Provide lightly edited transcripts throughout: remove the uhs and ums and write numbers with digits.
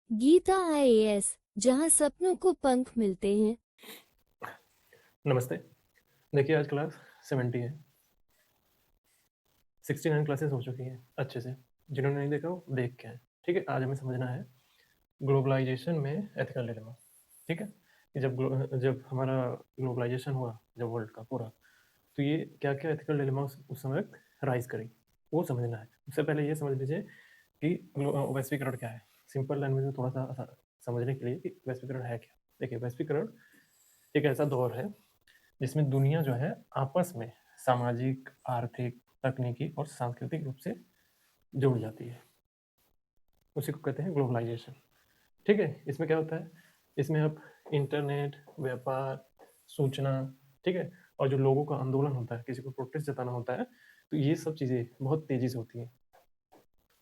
Gita IAS, जहां सपनों को पंख मिलते हैं। नमस्ते। देखिए आज क्लास 70 है। 69 क्लासेस हो चुकी हैं अच्छे से। जिन्होंने नहीं देखा वो देख के हैं। ठीक है, आज हमें समझना है ग्लोबलाइजेशन में एथिकल डिलेमा। ठीक है, कि जब हमारा ग्लोबलाइजेशन हुआ, जब वर्ल्ड का पूरा, तो ये क्या क्या एथिकल डिलेमा उस समय राइज करी, वो समझना है। उससे पहले ये समझ लीजिए कि वैश्वीकरण क्या है। सिंपल लैंग्वेज में थोड़ा सा समझने के लिए कि वैश्वीकरण है क्या। देखिए, वैश्वीकरण एक ऐसा दौर है जिसमें दुनिया जो है आपस में सामाजिक, आर्थिक, तकनीकी और सांस्कृतिक रूप से जुड़ जाती है। उसी को कहते हैं ग्लोबलाइजेशन। ठीक है, इसमें क्या होता है, इसमें अब इंटरनेट, व्यापार, सूचना, ठीक है, और जो लोगों का आंदोलन होता है, किसी को प्रोटेस्ट जताना होता है, तो ये सब चीज़ें बहुत तेज़ी से होती हैं।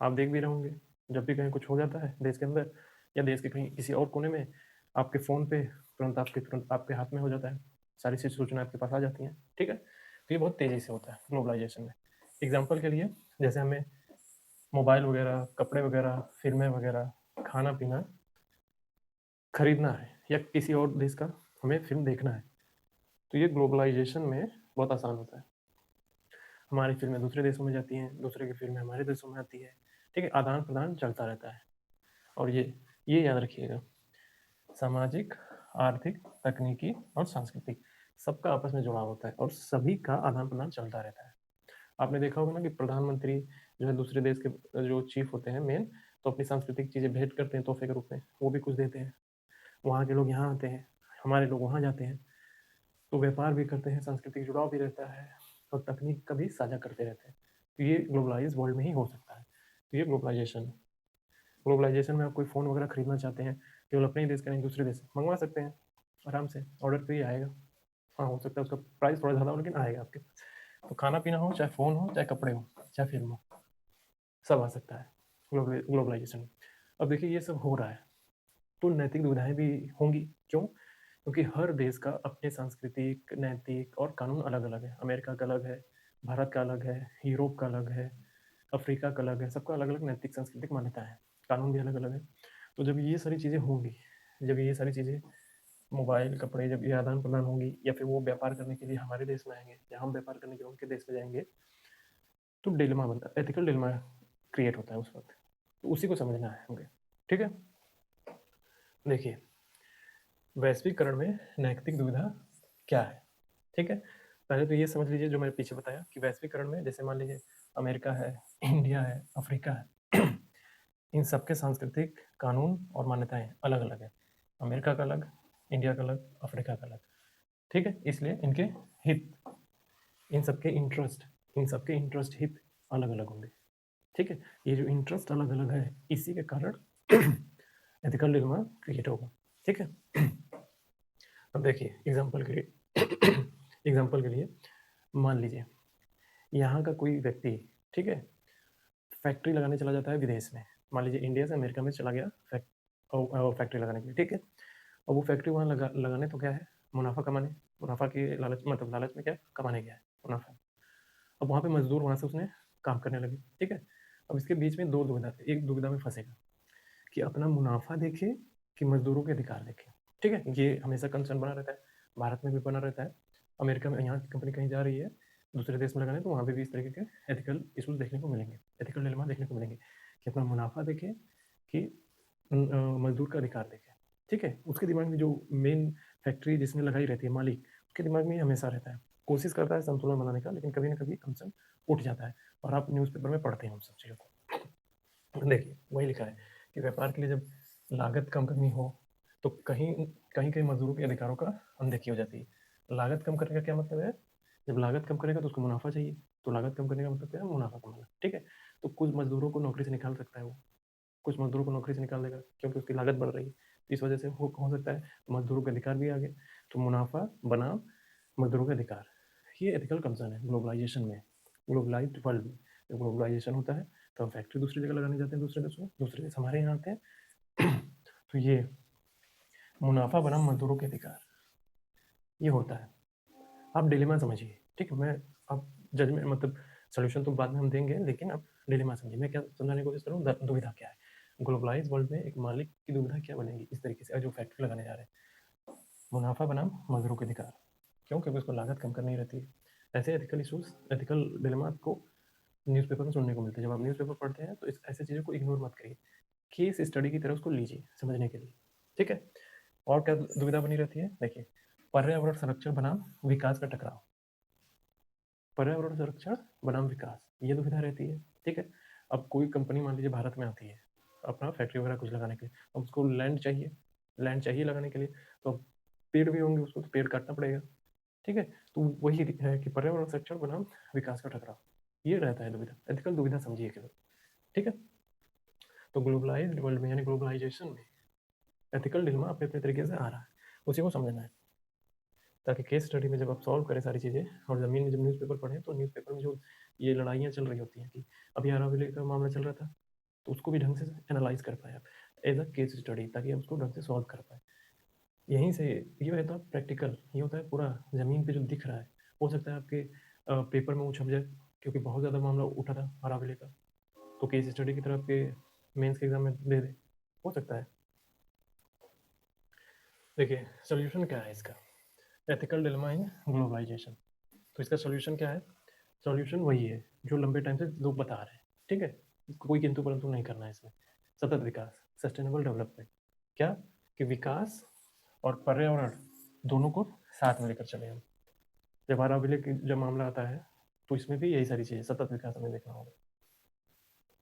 आप देख भी रहे होंगे, जब भी कहीं कुछ हो जाता है देश के अंदर या देश के कहीं किसी और कोने में, आपके फ़ोन पे तुरंत आपके हाथ में हो जाता है, सारी सी सूचना आपके पास आ जाती हैं। ठीक है, तो ये बहुत तेज़ी से होता है ग्लोबलाइजेशन में। एग्जाम्पल के लिए, जैसे हमें मोबाइल वगैरह, कपड़े वगैरह, फिल्में वगैरह, खाना पीना खरीदना है या किसी और देश का हमें फिल्म देखना है, तो ये ग्लोबलाइजेशन में बहुत आसान होता है। हमारी फिल्में दूसरे देशों में जाती हैं, दूसरे की फिल्में हमारे देशों में आती है। ठीक है, आदान प्रदान चलता रहता है। और ये याद रखिएगा, सामाजिक, आर्थिक, तकनीकी और सांस्कृतिक सबका आपस में जुड़ाव होता है और सभी का आदान प्रदान चलता रहता है। आपने देखा होगा ना कि प्रधानमंत्री जो है दूसरे देश के जो चीफ होते हैं मेन, तो अपनी सांस्कृतिक चीज़ें भेंट करते हैं तोहफे के रूप में, वो भी कुछ देते हैं। वहाँ के लोग यहाँ आते हैं, हमारे लोग वहाँ जाते हैं, तो व्यापार भी करते हैं, सांस्कृतिक जुड़ाव भी रहता है और तकनीक का भी साझा करते रहते हैं। तो ये ग्लोबलाइज वर्ल्ड में ही हो सकता है। तो ये ग्लोबलाइजेशन है। ग्लोबलाइजेशन में आप कोई फ़ोन वगैरह खरीदना चाहते हैं, केवल अपने ही देश का नहीं दूसरे देश से मंगवा सकते हैं आराम से, ऑर्डर पे ही आएगा। हाँ, हो सकता है उसका प्राइस थोड़ा ज़्यादा हो, लेकिन आएगा आपके पास। तो खाना पीना हो, चाहे फ़ोन हो, चाहे कपड़े हो, चाहे फिल्म हो, सब आ सकता है ग्लोबलाइजेशन में। अब देखिए ये सब हो रहा है, तो नैतिक दुविधाएं भी होंगी। क्यों? क्योंकि हर देश का अपने सांस्कृतिक, नैतिक और कानून अलग अलग है। अमेरिका का अलग है, भारत का अलग है, यूरोप का अलग है, अफ्रीका का अलग है। सबका अलग अलग नैतिक सांस्कृतिक मान्यता है, कानून भी अलग अलग है। तो जब ये सारी चीज़ें होंगी, जब ये सारी चीज़ें, मोबाइल, कपड़े, जब ये आदान प्रदान होंगी, या फिर वो व्यापार करने के लिए हमारे देश में आएंगे या हम व्यापार करने के लिए उनके देश में जाएंगे, तो डिलेमा बनता है, एथिकल डिलेमा क्रिएट होता है उस वक्त। तो उसी को समझना है हमें। ठीक है, देखिए वैश्वीकरण में नैतिक दुविधा क्या है। ठीक है, पहले तो ये समझ लीजिए जो मैंने पीछे बताया कि वैश्वीकरण में, जैसे मान लीजिए अमेरिका है, इंडिया है, अफ्रीका है, इन सबके सांस्कृतिक कानून और मान्यताएं अलग अलग है। अमेरिका का अलग, इंडिया का अलग, अफ्रीका का अलग। ठीक है, इसलिए इनके हित, इन सबके इंटरेस्ट हित अलग अलग होंगे। ठीक है, ये जो इंटरेस्ट अलग अलग है, इसी के कारण एथिकल डिलेमा क्रिएट होगा। ठीक है, अब देखिए एग्जाम्पल के लिए एग्जाम्पल के लिए मान लीजिए यहाँ का कोई व्यक्ति, ठीक है, फैक्ट्री लगाने चला जाता है विदेश में। मान लीजिए इंडिया से अमेरिका में चला गया फैक्ट्री लगाने के लिए। ठीक है, और वो फैक्ट्री वहाँ लगाने तो क्या है, मुनाफा कमाने, मुनाफा की लालच, मतलब लालच में क्या कमाने गया है, मुनाफा। अब वहाँ पे मजदूर वहाँ से उसने काम करने लगे। ठीक है, अब इसके बीच में दो दुविधा, एक दुविधा में फंसेगा कि अपना मुनाफा देखे कि मजदूरों के अधिकार देखे। ठीक है, ये हमेशा कंसर्न बना रहता है, भारत में भी बना रहता है। अमेरिका में यहाँ की कंपनी कहीं जा रही है दूसरे देश में लगाने, तो वहाँ पे भी इस तरीके के एथिकल इशूज देखने को मिलेंगे, एथिकल डिलेमा देखने को मिलेंगे कि अपना मुनाफा देखे कि मजदूर का अधिकार देखे। ठीक है, उसके दिमाग में जो मेन फैक्ट्री जिसने लगाई रहती है मालिक, उसके दिमाग में हमेशा रहता है, कोशिश करता है संतुलन बनाने का, लेकिन कभी ना कभी कंसर्न उठ जाता है। और आप न्यूज़पेपर में पढ़ते हैं उन सब चीज़ों को। देखिए वही लिखा है कि व्यापार के लिए जब लागत कम करनी हो, तो कहीं कहीं कहीं मजदूरों के अधिकारों का अनदेखी हो जाती है। लागत कम करने का क्या मतलब है, जब लागत कम करेगा तो उसको मुनाफा चाहिए, तो लागत कम करने का मतलब क्या है, मुनाफा कमाना। ठीक है, तो कुछ मजदूरों को नौकरी से निकाल सकता है वो, कुछ मजदूरों को नौकरी से निकाल देगा क्योंकि उसकी लागत बढ़ रही है। तो इस वजह से हो सकता है मजदूरों के अधिकार भी आ गए, तो मुनाफा बनाम मजदूरों के अधिकार, ये एथिकल कंसर्न है ग्लोबलाइजेशन में। ग्लोबलाइज्ड वर्ल्ड में जब ग्लोबलाइजेशन होता है तो हम फैक्ट्री दूसरी जगह लगाने जाते हैं, दूसरे देशों में, दूसरे देश हमारे यहाँ आते हैं। तो ये मुनाफा बनाम मजदूरों के अधिकार, ये होता है। आप डिलेमा समझिए। ठीक है, मैं अब जजमेंट मतलब सोल्यूशन तो बाद में हम देंगे, लेकिन अब डिलेमा समझिए। मैं क्या समझाने की कोशिश कर रहा हूँ, दुविधा क्या है। ग्लोबलाइज वर्ल्ड में एक मालिक की दुविधा क्या बनेगी इस तरीके से, जो फैक्ट्री लगाने जा रहे हैं, मुनाफा बनाम मजदूरों के अधिकार, क्यों? क्योंकि उसको लागत कम करनी रहती है। ऐसे एथिकल इशूज, एथिकल डिलेमा आपको न्यूज़पेपर में सुनने को मिलते हैं। जब आप न्यूज़पेपर पढ़ते हैं तो इस ऐसी चीज़ों को इग्नोर मत करिए, केस स्टडी की तरह उसको लीजिए समझने के लिए, ठीक है। और क्या दुविधा बनी रहती है, देखिए, पर्यावरण संरक्षण बनाम विकास का टकराव, पर्यावरण संरक्षण बनाम विकास, ये दुविधा रहती है, ठीक है। अब कोई कंपनी मान लीजिए भारत में आती है अपना फैक्ट्री वगैरह कुछ लगाने के लिए, अब उसको लैंड चाहिए, लैंड चाहिए लगाने के लिए, तो पेड़ भी होंगे, उसको तो पेड़ काटना पड़ेगा, ठीक है। तो वही है कि पर्यावरण संरक्षण बनाम विकास का टकराव, ये रहता है दुविधा, एथिकल दुविधा समझिए केवल, ठीक है। तो ग्लोबलाइज्ड वर्ल्ड में यानी ग्लोबलाइजेशन में एथिकल डिलेमा अपने अपने तरीके से आ रहा है, उसी को समझना है, ताकि केस स्टडी में जब आप सॉल्व करें सारी चीज़ें, और ज़मीन में जब न्यूज़पेपर पढ़ें तो न्यूज़पेपर में जो ये लड़ाइयाँ चल रही होती हैं कि अभी अरावली का मामला चल रहा था, तो उसको भी ढंग से एनालाइज कर पाए आप एज अ केस स्टडी, ताकि आप उसको ढंग से सॉल्व कर पाए। यहीं से ये होता है प्रैक्टिकल, ये होता है पूरा ज़मीन पे जो दिख रहा है। हो सकता है आपके पेपर में वो छप जाए, क्योंकि बहुत ज़्यादा मामला उठा था अरावली का, तो केस स्टडी की तरह आपके मेंस के एग्जाम में दे दे, हो सकता है। देखिए सोल्यूशन क्या है इसका, एथिकल डिलेमा इन ग्लोबलाइजेशन। तो इसका सोल्यूशन क्या है? सॉल्यूशन वही है जो लंबे टाइम से लोग बता रहे हैं, ठीक है। कोई किंतु परंतु नहीं करना है इसमें। सतत विकास, सस्टेनेबल डेवलपमेंट, क्या कि विकास और पर्यावरण दोनों को साथ में लेकर चले हम। जब अरावली की जब मामला आता है तो इसमें भी यही सारी चीज़ें, सतत विकास हमें देखना होगा,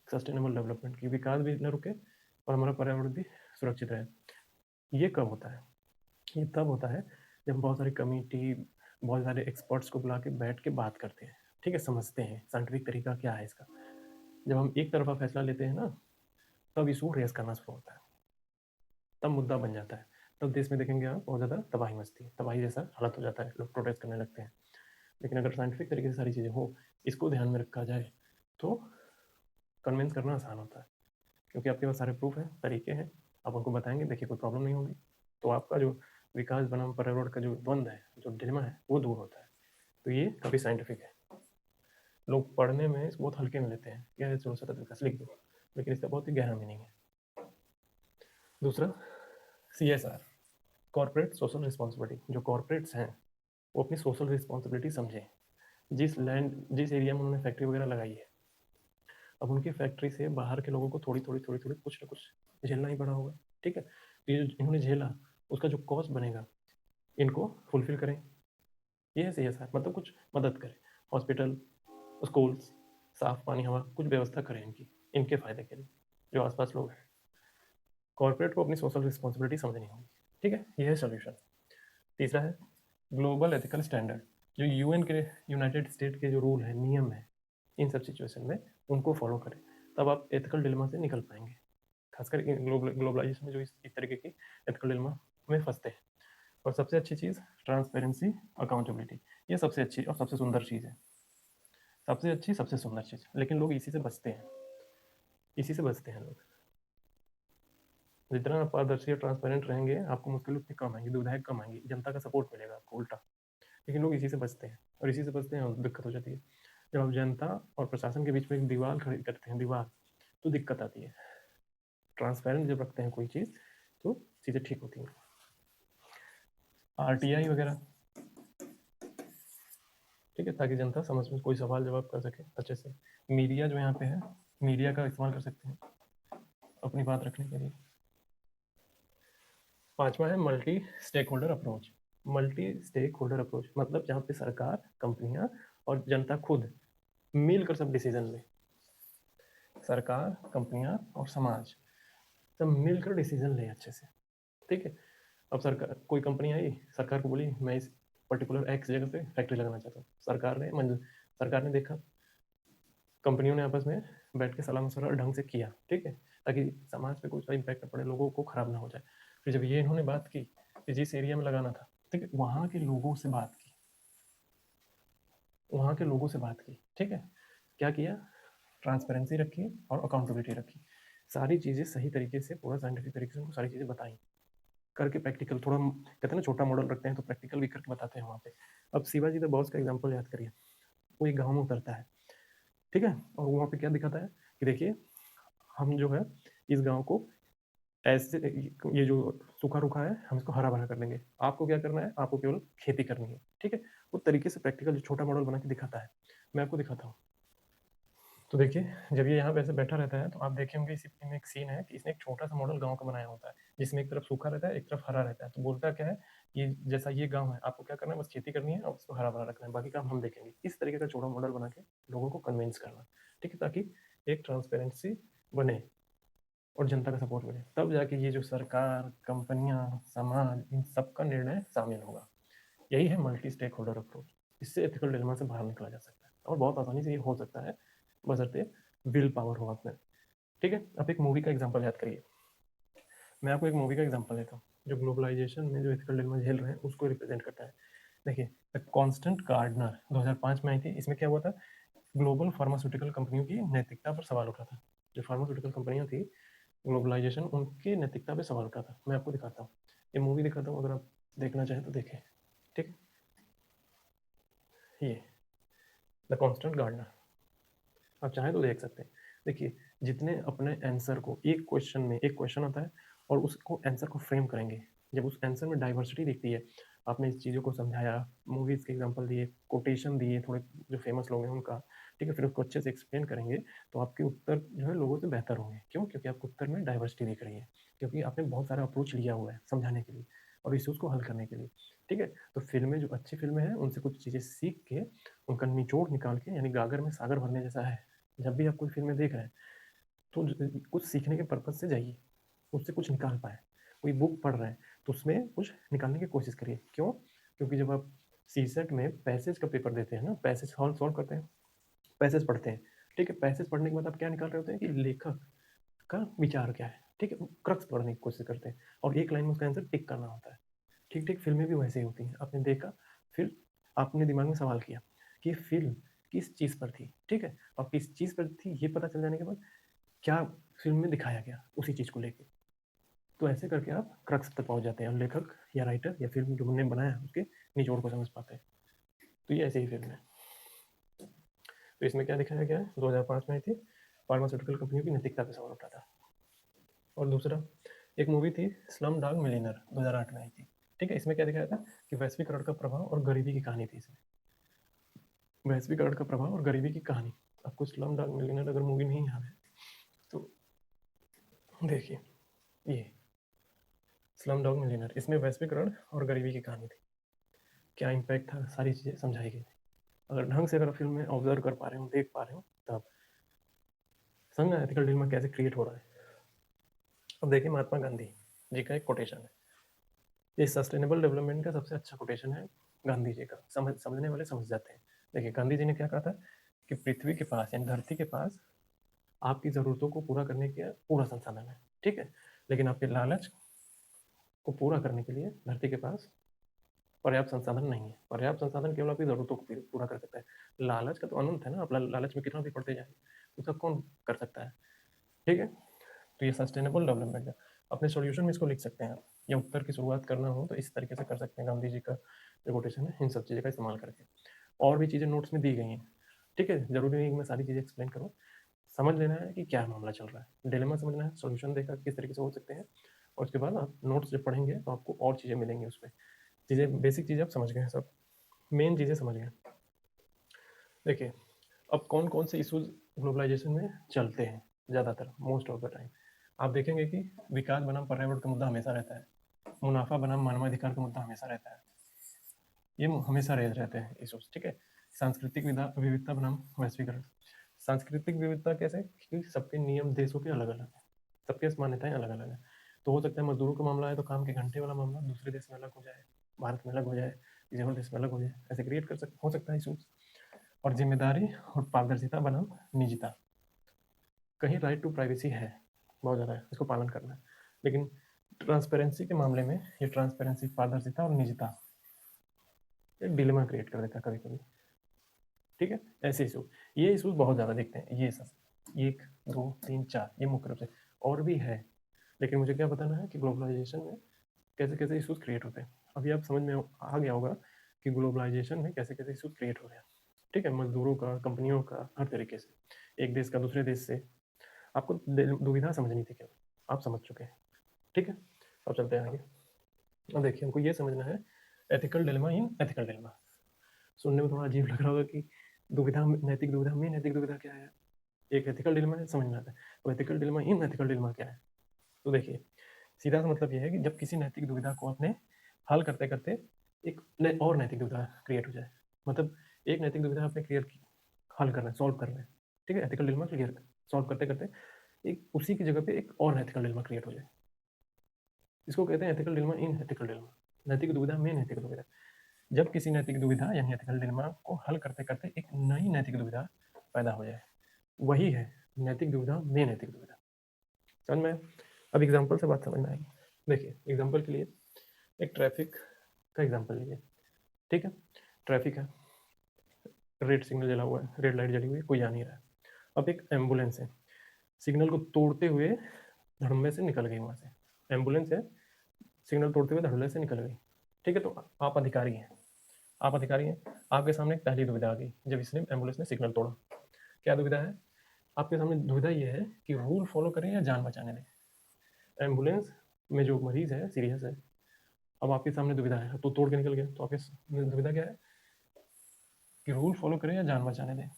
सस्टेनेबल डेवलपमेंट की विकास भी न रुके और हमारा पर्यावरण भी सुरक्षित रहे। ये कब होता है? ये तब होता है जब हम बहुत सारी कमेटी, बहुत सारे एक्सपर्ट्स को बुला के बैठ के बात करते हैं, ठीक है, समझते हैं साइंटिफिक तरीका क्या है इसका। जब हम एक तरफा फैसला लेते हैं ना, तब इशू रेस करना शुरू होता है, तब मुद्दा बन जाता है, तब देश में देखेंगे आप बहुत ज़्यादा तबाही मचती है, तबाही जैसा हालत हो जाता है, लोग प्रोटेस्ट करने लगते हैं। लेकिन अगर साइंटिफिक तरीके से सारी चीज़ें हो, इसको ध्यान में रखा जाए, तो कन्विंस करना आसान होता है, क्योंकि आपके पास सारे प्रूफ हैं, तरीके हैं, आप उनको बताएंगे, देखिए कोई प्रॉब्लम नहीं होगी, तो आपका जो विकास बनाम पर्यावरण का जो द्वंद्व है, जो डिलेमा है, वो दूर होता है। तो ये काफ़ी साइंटिफिक है। लोग पढ़ने में इसको बहुत हल्के में लेते हैं, क्या चलो सतत विकास लिख दो, लेकिन इसका बहुत ही गहरा मीनिंग है। दूसरा, CSR, कॉर्पोरेट सोशल रिस्पॉन्सिबिलिटी। जो कॉर्पोरेट्स हैं वो अपनी सोशल रिस्पॉन्सिबिलिटी समझें। जिस एरिया में उन्होंने फैक्ट्री वगैरह लगाई है, अब उनकी फैक्ट्री से बाहर के लोगों को थोड़ी थोड़ी थोड़ी थोड़ी कुछ ना कुछ झेलना ही पड़ा होगा, ठीक है। तो ये जो इन्होंने झेला, उसका जो कॉस्ट बनेगा, इनको फुलफिल करें। ये है CSR, मतलब कुछ मदद करें, हॉस्पिटल, स्कूल्स, साफ पानी हवा, कुछ व्यवस्था करें इनकी, इनके फायदे के लिए, जो आसपास लोग हैं। कॉर्पोरेट को अपनी सोशल रिस्पॉन्सिबिलिटी समझनी होगी, ठीक है, ये है सोल्यूशन। तीसरा है ग्लोबल एथिकल स्टैंडर्ड, जो UN के, यूनाइटेड स्टेट के जो रूल है, नियम है, इन सब सिचुएशन में उनको फॉलो करें, तब आप एथिकल डिलेमा से निकल पाएंगे, खासकर ग्लोबलाइजेशन में जो इस तरीके की एथिकल डिलेमा में फंसते हैं। और सबसे अच्छी चीज़ ट्रांसपेरेंसी, अकाउंटेबिलिटी, ये सबसे अच्छी और सबसे सुंदर चीज़ है, सबसे अच्छी सबसे सुंदर चीज़, लेकिन लोग इसी से बचते हैं, इसी से बचते हैं लोग। जितना आप पारदर्शी और ट्रांसपेरेंट रहेंगे, आपको मुश्किल उतनी कम आएंगी, दुविधाएं कम आएंगी, जनता का सपोर्ट मिलेगा आपको उल्टा। लेकिन लोग इसी से बचते हैं, और इसी से बचते हैं और दिक्कत हो जाती है। जब आप जनता और प्रशासन के बीच में एक दीवार खड़ी करते हैं, दीवार, तो दिक्कत आती है। ट्रांसपेरेंट जब रखते हैं कोई चीज़, तो चीज़ें ठीक होती हैं। RTI वगैरह, ठीक है, ताकि जनता समझ में कोई सवाल जवाब कर सके अच्छे से। मीडिया जो यहाँ पे है, मीडिया का इस्तेमाल कर सकते हैं अपनी बात रखने के लिए। पांचवा है multi stakeholder approach. Multi stakeholder approach मतलब जहाँ पे सरकार, कंपनियां और जनता खुद मिलकर सब डिसीजन ले, सरकार, कंपनियां और समाज सब मिलकर डिसीजन ले अच्छे से, ठीक है। अब सरकार, कोई कंपनी आई, सरकार को बोली मैं इस पर्टिकुलर एक्स जगह पे फैक्ट्री लगाना चाहता हूँ, सरकार ने देखा, कंपनियों ने आपस में बैठ के सलाह मशवरा ढंग से किया, ठीक है, ताकि समाज पे कोई इम्पैक्ट न पड़े, लोगों को खराब ना हो जाए। फिर जब ये इन्होंने बात की कि जिस एरिया में लगाना था, ठीक है, वहाँ के लोगों से बात की, वहाँ के लोगों से बात की, ठीक है, क्या किया, ट्रांसपेरेंसी रखी और अकाउंटेबिलिटी रखी, सारी चीज़ें सही तरीके से, पूरा साइंटिफिक तरीके से उनको सारी चीज़ें बताई करके, प्रैक्टिकल थोड़ा कहते हैं ना, छोटा मॉडल रखते हैं तो प्रैक्टिकल भी करके बताते हैं वहाँ पे। अब शिवाजी द बॉस का एग्जाम्पल याद करिए, वो एक गाँव में उतरता है, ठीक है, और वहाँ पे क्या दिखाता है कि देखिए हम जो है इस गाँव को ऐसे ये जो सूखा रूखा है हम इसको हरा भरा कर देंगे, आपको क्या करना है, आपको केवल खेती करनी है, ठीक है। वो तरीके से प्रैक्टिकल जो छोटा मॉडल बना के दिखाता है, मैं आपको दिखाता हूँ। तो देखिए, जब ये यहाँ पे ऐसे बैठा रहता है तो आप देखे होंगे इसी में एक सीन है कि इसने एक छोटा सा मॉडल गाँव का बनाया होता है, जिसमें एक तरफ सूखा रहता है, एक तरफ हरा रहता है। तो बोलता क्या है, ये जैसा ये गाँव है, आपको क्या करना है, बस खेती करनी है और उसको हरा भरा रखना है, बाकी काम हम देखेंगे। इस तरीके का छोटा मॉडल बना के लोगों को कन्विंस करना, ठीक है, ताकि एक ट्रांसपेरेंसी बने और जनता का सपोर्ट मिले, तब जाके ये जो सरकार, कंपनियां, समाज, इन सब का निर्णय शामिल होगा। यही है मल्टी स्टेक होल्डर अप्रोच। इससे एथिकल डिलेमा से बाहर निकला जा सकता है और बहुत आसानी से ये हो सकता है, बशर्ते विल पावर हो आप में, ठीक है। अब एक मूवी का एग्जाम्पल याद करिए, मैं आपको एक मूवी का एग्जाम्पल देता हूँ जो ग्लोबलाइजेशन में जो एथिकल डिलेमा झेल रहे हैं उसको रिप्रेजेंट करता है। देखिए, द कॉन्स्टेंट गार्डनर 2005 में आई थी। इसमें क्या हुआ था, ग्लोबल फार्मास्यूटिकल कंपनियों की नैतिकता पर सवाल उठा था। जो फार्मास्यूटिकल कंपनियां थी, ग्लोबलाइजेशन उनकी नैतिकता पे सवाल उठा था। मैं आपको दिखाता हूँ, ये मूवी दिखाता हूँ, अगर आप देखना चाहें तो देखें, ठीक है। ये द कॉन्स्टेंट गार्डनर, आप चाहें तो देख सकते हैं। देखिए, जितने अपने आंसर को एक क्वेश्चन में, एक क्वेश्चन आता है और उसको आंसर को फ्रेम करेंगे, जब उस आंसर में डाइवर्सिटी दिखती है, आपने इस चीज़ों को समझाया, मूवीज़ के एग्जांपल दिए, कोटेशन दिए थोड़े जो फेमस लोग हैं उनका, ठीक है, फिर उसको अच्छे से एक्सप्लेन करेंगे, तो आपके उत्तर जो है लोगों से बेहतर होंगे। क्यों? क्योंकि आपके उत्तर में डाइवर्सिटी दिख रही है, क्योंकि आपने बहुत सारा अप्रोच लिया हुआ है समझाने के लिए और इश्यूज़ को हल करने के लिए, ठीक है। तो फिल्में, जो अच्छी फिल्में हैं, उनसे कुछ चीज़ें सीख के, उनका निचोड़ निकाल के, यानी गागर में सागर भरने जैसा है। जब भी आप कोई फिल्में देख रहे हैं तो कुछ सीखने के पर्पज से जाइए, उससे कुछ निकाल पाए। कोई बुक पढ़ रहे हैं तो उसमें कुछ निकालने की कोशिश करिए। क्यों? क्योंकि जब आप सीसेट में पैसेज का पेपर देते हैं ना, पैसेज सॉल्व सॉल्व करते हैं, पैसेज पढ़ते हैं, ठीक है, पैसेज पढ़ने के बाद आप क्या निकाल रहे होते हैं कि लेखक का विचार क्या है, ठीक है, क्रक्स पढ़ने की कोशिश करते हैं और एक लाइन में उसका आंसर टिक करना होता है। ठीक ठीक, फिल्में भी वैसे ही होती हैं। आपने देखा, फिर आपने दिमाग में सवाल किया कि फिल्म किस चीज़ पर थी, ठीक है, और किस चीज़ पर थी ये पता चल जाने के बाद क्या फिल्म में दिखाया गया उसी चीज़ को लेके, तो ऐसे करके आप क्रक्स तक पहुंच जाते हैं और लेखक या राइटर या फिल्म जो उन्होंने बनाया उसके निचोड़ को समझ पाते हैं। तो ये ऐसे ही फिल्म है। तो इसमें क्या दिखाया गया है, 2005 में आई थी, फार्मास्यूटिकल कंपनियों की नैतिकता पे सवाल उठा था। और दूसरा, एक मूवी थी स्लम डॉग मिलियनेयर, 2008 में आई थी, ठीक है। इसमें क्या दिखाया था कि वैश्वीकरण का प्रभाव और गरीबी की कहानी थी। इसमें वैश्वीकरण का प्रभाव और गरीबी की कहानी। आपको स्लम डॉग मिलियनेयर अगर मूवी नहीं याद है तो देखिए, ये स्लम डॉग मिलियनेयर, इसमें वैश्वीकरण और गरीबी की कहानी थी। क्या इम्पैक्ट था, सारी चीज़ें समझाई गई थी। अगर ढंग से अगर फिल्म में ऑब्जर्व कर पा रहे हो, देख पा रहे हो, तब समझ में एथिकल डिलेमा कैसे क्रिएट हो रहा है। अब देखिए, महात्मा गांधी जी का एक कोटेशन है, ये सस्टेनेबल डेवलपमेंट का सबसे अच्छा कोटेशन है गांधी जी का, समझने वाले समझ जाते हैं। देखिए, गांधी जी ने क्या कहा था कि पृथ्वी के पास, यानी धरती के पास, आपकी ज़रूरतों को पूरा करने के पूरा संसाधन है, ठीक है, लेकिन आपके लालच को पूरा करने के लिए धरती के पास पर्याप्त संसाधन नहीं है। पर्याप्त संसाधन केवल आपकी ज़रूरतों को पूरा कर सकता है। लालच का तो अनंत है ना, आप लालच में कितना भी पढ़ते जाए, उसका कौन कर सकता है, ठीक है। तो ये सस्टेनेबल डेवलपमेंट है। अपने सॉल्यूशन में इसको लिख सकते हैं आप, या उत्तर की शुरुआत करना हो तो इस तरीके से कर सकते हैं। गांधी जी का जो कोटेशन है, इन सब चीज़ों का इस्तेमाल करके, और भी चीज़ें नोट्स में दी गई हैं, ठीक है। जरूरी नहीं कि मैं सारी चीज़ें एक्सप्लेन करूँ, समझ लेना है कि क्या मामला चल रहा है, डिलेमा समझना है, सॉल्यूशन देखा किस तरीके से हो सकते हैं, और उसके बाद आप नोट्स जब पढ़ेंगे तो आपको और चीज़ें मिलेंगी उसमें। चीज़ें, बेसिक चीज़ें आप समझ गए हैं, सब मेन चीज़ें समझ गए। देखिए, अब कौन कौन से इशूज ग्लोबलाइजेशन में चलते हैं ज़्यादातर, मोस्ट ऑफ द टाइम, आप देखेंगे कि विकास बनाम पर्यावरण का मुद्दा हमेशा रहता है, मुनाफा बनाम मानवाधिकार का मुद्दा हमेशा रहता है, ये हमेशा रहते हैं इशूज, ठीक है। सांस्कृतिक विविधता बनाम वैश्वीकरण। सांस्कृतिक विविधता कैसे, क्योंकि सबके नियम देशों के अलग अलग हैं, सबके मान्यताएं अलग अलग हैं। तो हो सकता है मजदूरों का मामला है तो काम के घंटे वाला मामला दूसरे देश में अलग हो जाए, भारत में अलग हो जाए, किसी और देश में अलग हो जाए, ऐसे क्रिएट हो सकता है इशूज। और जिम्मेदारी और पारदर्शिता बनाम निजता। कहीं राइट टू प्राइवेसी है, बहुत ज़्यादा है, इसको पालन करना है, लेकिन ट्रांसपेरेंसी के मामले में ये ट्रांसपेरेंसी, पारदर्शिता और निजता एक डिलेमा क्रिएट कर देता है कभी कभी, ठीक है। ऐसे इशू, ये इशूज बहुत ज़्यादा देखते हैं, ये सब 1 2 3 4, ये मुख्य रूप से, और भी है, लेकिन मुझे क्या बताना है कि ग्लोबलाइजेशन में कैसे कैसे इशूज क्रिएट होते हैं। अभी आप समझ में आ गया होगा कि ग्लोबलाइजेशन में कैसे कैसे इशूज क्रिएट हो रहे हैं, ठीक है, मजदूरों का, कंपनियों का, हर तरीके से, एक देश का दूसरे देश से, आपको दुविधा समझनी थी केवल, आप समझ चुके हैं, ठीक है। अब चलते हैं आगे। अब देखिए हमको ये समझना है एथिकल डिलेमा इन एथिकल डिलेमा। सुनने में थोड़ा अजीब लग रहा होगा कि दुविधा, नैतिक दुविधा में नैतिक दुविधा क्या है, एक एथिकल डिलेमा है, समझ में आता है। तो एथिकल डिलेमा इन एथिकल डिलेमा क्या है? तो देखिए सीधा सा मतलब ये है कि जब किसी नैतिक दुविधा को अपने हल करते करते एक और नैतिक दुविधा क्रिएट हो जाए, मतलब एक नैतिक दुविधा आपने क्लियर हल करना है, सॉल्व करना है, ठीक है, एथिकल डिलेमा क्लियर सॉल्व करते करते एक उसी की जगह पे एक और नैतिकल डिलेमा क्रिएट हो जाए, इसको कहते हैं एथिकल डिलेमा इन एथिकल डिलेमा, नैतिक दुविधा में नैतिक दुविधा। जब किसी नैतिक दुविधा यानी एथिकल डिलेमा को हल करते करते एक नई नैतिक दुविधा पैदा हो जाए, वही है नैतिक दुविधा में नैतिक दुविधा। समझ में? अब एग्जाम्पल से बात समझ में आएगी। देखिए एग्जाम्पल के लिए एक ट्रैफिक का एग्जाम्पल लीजिए, ठीक है। ट्रैफिक है, रेड सिग्नल जला हुआ है, रेड लाइट जली हुई है, कोई आ नहीं रहा है। अब एक एम्बुलेंस है, सिग्नल को तोड़ते हुए धड़म्बे से निकल गई वहाँ से, एम्बुलेंस है, सिग्नल तोड़ते हुए धड़ल्ले से निकल गई, ठीक है। तो आप अधिकारी हैं, आप अधिकारी हैं, आपके सामने एक पहली दुविधा आ गई जब इसने एम्बुलेंस ने सिग्नल तोड़ा। क्या दुविधा है? आपके सामने दुविधा ये है कि रूल फॉलो करें या जान बचाने दें। एम्बुलेंस में जो मरीज है सीरियस है, अब आपके सामने दुविधा है, तो तोड़ के निकल गया, तो आपके दुविधा क्या है कि रूल फॉलो करें या जान बचाने दें,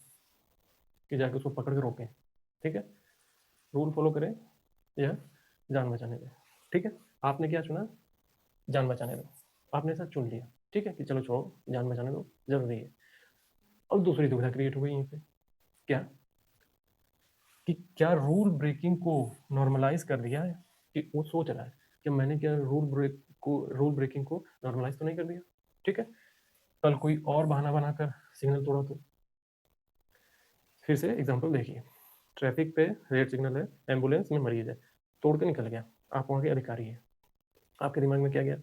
कि जाके उसको पकड़ के रोकें, ठीक है। रूल फॉलो करें या जान बचाने दें, ठीक है। आपने क्या चुना? जान बचाने दो, आपने ऐसा चुन लिया, ठीक है, कि चलो छोड़ो जान बचाने दो जरूरी है। अब दूसरी दुविधा क्रिएट हो गई यहीं पे, क्या कि क्या रूल ब्रेकिंग को नॉर्मलाइज कर दिया है, कि वो सोच रहा है कि मैंने क्या रूल ब्रेकिंग को नॉर्मलाइज तो नहीं कर दिया, ठीक है। कल कोई और बहाना बनाकर सिग्नल तोड़ा तो। फिर से एग्जांपल देखिए, ट्रैफिक पे रेड सिग्नल है, एम्बुलेंस में मरीज है, तोड़ के निकल गया, आप वहाँ के अधिकारी हैं, आपके दिमाग में क्या गया?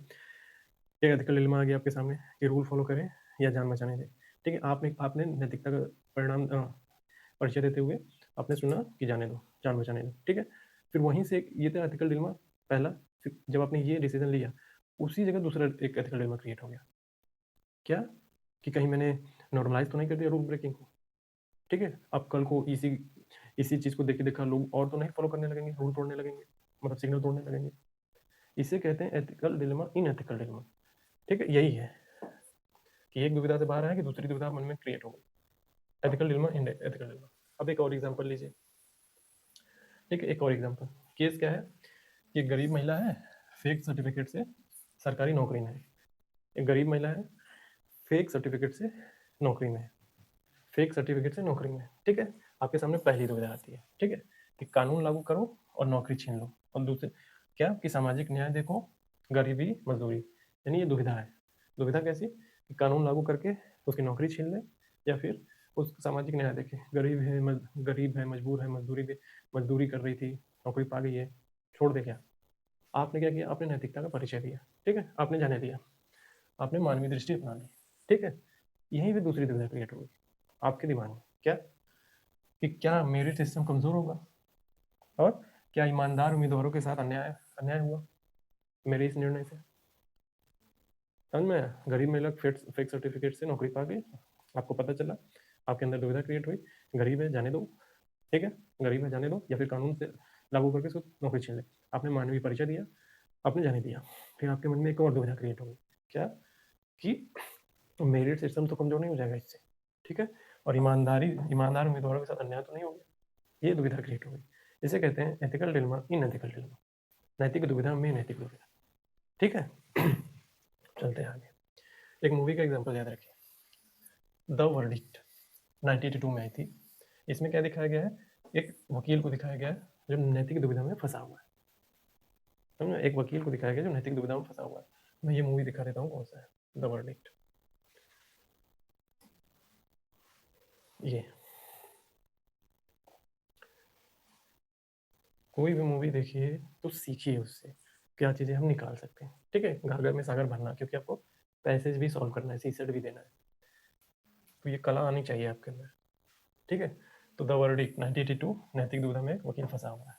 एक एथिकल डिलेमा आ गया आपके सामने कि रूल फॉलो करें या जान बचाने दें, ठीक है। आपने आपने नैतिकता का परिणाम परिचय देते हुए आपने सुना कि जाने दो, जान बचाने दो, ठीक है। फिर वहीं से ये था एथिकल डिलेमा पहला। फिर जब आपने ये डिसीजन लिया, उसी जगह दूसरा एक एथिकल डिलेमा क्रिएट हो गया, क्या कि कहीं मैंने नॉर्मलाइज तो नहीं कर दिया रूल ब्रेकिंग को, ठीक है। अब कल को इसी इसी चीज़ को देखे देखा लोग और तो नहीं फॉलो करने लगेंगे, रूल तोड़ने लगेंगे, मतलब सिग्नल तोड़ने लगेंगे। इसे कहते हैं एथिकल डिलेमा इन एथिकल डिलेमा, ठीक है। यही है कि एक दुविधा से बाहर है कि दूसरी दुविधा मन में क्रिएट हो गई, एथिकल डिलेमा इन एथिकल डिलेमा। अब एक और एग्जांपल लीजिए, ठीक है। एक और एग्जांपल केस क्या है कि एक गरीब महिला है, फेक सर्टिफिकेट से सरकारी नौकरी में है। एक गरीब महिला है, फेक सर्टिफिकेट से नौकरी में है, फेक सर्टिफिकेट से नौकरी में है, ठीक है। आपके सामने पहली दुविधा आती है, ठीक है, कि कानून लागू करो और नौकरी छीन लो, और दूसरे क्या कि सामाजिक न्याय देखो, गरीबी मजदूरी, यानी ये दुविधा है। दुविधा कैसी कि कानून लागू करके उसकी नौकरी छीन ले, या फिर उस सामाजिक न्याय देखे, गरीब है, मजबूर है, मजदूरी कर रही थी, नौकरी पा गई है, छोड़ दे क्या? आपने क्या किया? आपने नैतिकता का परिचय दिया, ठीक है, आपने जाने दिया, आपने मानवीय दृष्टि अपना ली, ठीक है। यहीं पे दूसरी दुविधा क्रिएट हो गई आपके दिमाग में, क्या कि क्या मेरिट सिस्टम कमजोर होगा, और क्या ईमानदार उम्मीदवारों के साथ अन्याय अन्याय हुआ मेरे इस निर्णय से। समझ में आया? गरीब महिला फेक सर्टिफिकेट से नौकरी पा गई, आपको पता चला, आपके अंदर दुविधा क्रिएट हुई, गरीब है जाने दो, ठीक है, गरीब है जाने दो, या फिर कानून से लागू करके उसको नौकरी छीन ले। आपने मानवीय परिचय दिया, आपने जाने दिया, फिर आपके मन में एक और दुविधा क्रिएट हो गई, क्या कि मेरिट सिस्टम तो कमजोर नहीं हो जाएगा इससे, ठीक है, और ईमानदार उम्मीदवारों के साथ अन्याय तो नहीं होगा, ये दुविधा क्रिएट हो गई। इसे कहते हैं एथिकल डिलेमा इन एथिकल डिलेमा, नैतिक दुविधा में नैतिक दुविधा, ठीक है। चलते हैं आगे। एक मूवी का एग्जांपल याद रखिए, द वर्डिक्ट, 1982 में आई थी। इसमें क्या दिखाया गया है? एक वकील को दिखाया गया है जो नैतिक दुविधा में फंसा हुआ है, समझे? एक वकील को दिखाया गया जो नैतिक दुविधा में फंसा हुआ है। मैं ये मूवी दिखा देता हूँ कौन सा है, द वर्डिक्ट। ये कोई भी मूवी देखिए तो सीखिए उससे, क्या चीज़ें हम निकाल सकते हैं, ठीक है। घर घर में सागर भरना, क्योंकि आपको पैसेज भी सॉल्व करना है, सीसेट भी देना है, तो ये कला आनी चाहिए आपके अंदर, ठीक है। तो द वर्डिक्ट 1982, नैतिक दुविधा में एक वकील फंसा हुआ है,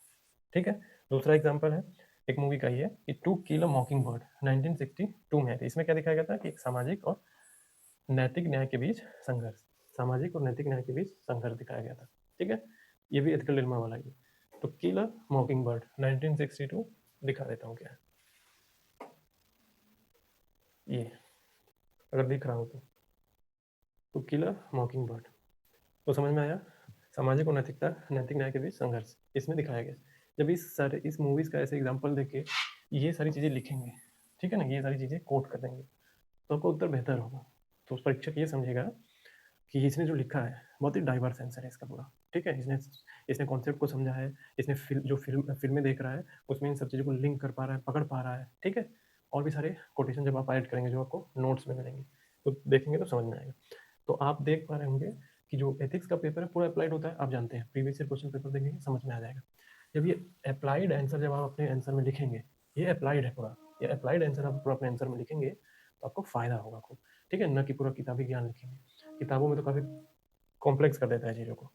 ठीक है। दूसरा एग्जाम्पल है, एक मूवी का ही है कि टू किल अ मॉकिंग बर्ड, 1962 में है। इसमें क्या दिखाया गया था कि एक सामाजिक और नैतिक न्याय के बीच संघर्ष, सामाजिक और नैतिक न्याय के बीच संघर्ष दिखाया गया था, ठीक है। ये भी एथिकल डिलेमा वाला ही है। टू किल अ मॉकिंग बर्ड 1962 दिखा देता हूँ क्या है ये, अगर दिख रहा हो तो टू किल अ मॉकिंग बर्ड, तो समझ में आया। सामाजिक और नैतिकता, नैतिक न्याय के बीच संघर्ष इसमें दिखाया गया। जब इस मूवीज का ऐसे एग्जाम्पल देख के ये सारी चीज़ें लिखेंगे, ठीक है ना, ये सारी चीज़ें कोट कर देंगे तो आपका उत्तर बेहतर होगा। तो उस परीक्षक ये समझेगा कि इसने जो लिखा है बहुत ही डाइवर्स आंसर है इसका पूरा, ठीक है। इसने इसने कॉन्सेप्ट को समझा है, इसने फिल्में देख रहा है उसमें इन सब चीज़ों को लिंक कर पा रहा है, पकड़ पा रहा है, ठीक है। और भी सारे कोटेशन जब आप ऐड करेंगे जो आपको नोट्स में मिलेंगे तो देखेंगे तो समझ में आएगा। तो आप देख पा रहे होंगे कि जो एथिक्स का पेपर है पूरा अप्लाइड होता है, आप जानते हैं प्रीवियस ईयर क्वेश्चन पेपर देखेंगे समझ में आ जाएगा। जब ये अप्लाइड आंसर जब आप अपने आंसर में लिखेंगे, ये अप्लाइड है पूरा, ये अप्लाइड आंसर आप पूरा अपने आंसर में लिखेंगे तो आपको फायदा होगा खूब, ठीक है, न कि पूरा किताबी ज्ञान लिखेंगे। किताबों में तो काफ़ी कॉम्प्लेक्स कर देता है चीज़ों को।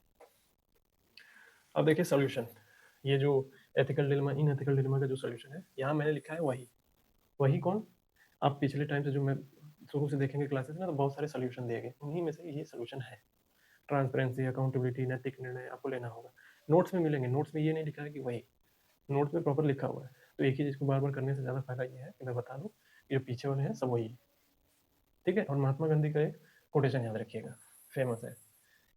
अब देखिए सोल्यूशन, ये जो एथिकल डिलेमा इन एथिकल डिलेमा का जो सोल्यूशन है यहाँ मैंने लिखा है वही वही कौन, आप पिछले टाइम से जो मैं शुरू से देखेंगे क्लासेस में तो बहुत सारे सोल्यूशन दिए गए, उन्हीं में से ये सोल्यूशन है। ट्रांसपेरेंसी, अकाउंटेबिलिटी, नैतिक निर्णय आपको लेना होगा। नोट्स में मिलेंगे, नोट्स में ये नहीं लिखा है कि वही, नोट्स में प्रॉपर लिखा हुआ है। तो एक ही चीज़ को बार बार करने से ज़्यादा फायदा ये है कि मैं बता दूँ कि जो पीछे वाले हैं सब वही है, ठीक है। और महात्मा गांधी का एक कोटेशन याद रखिएगा, फेमस है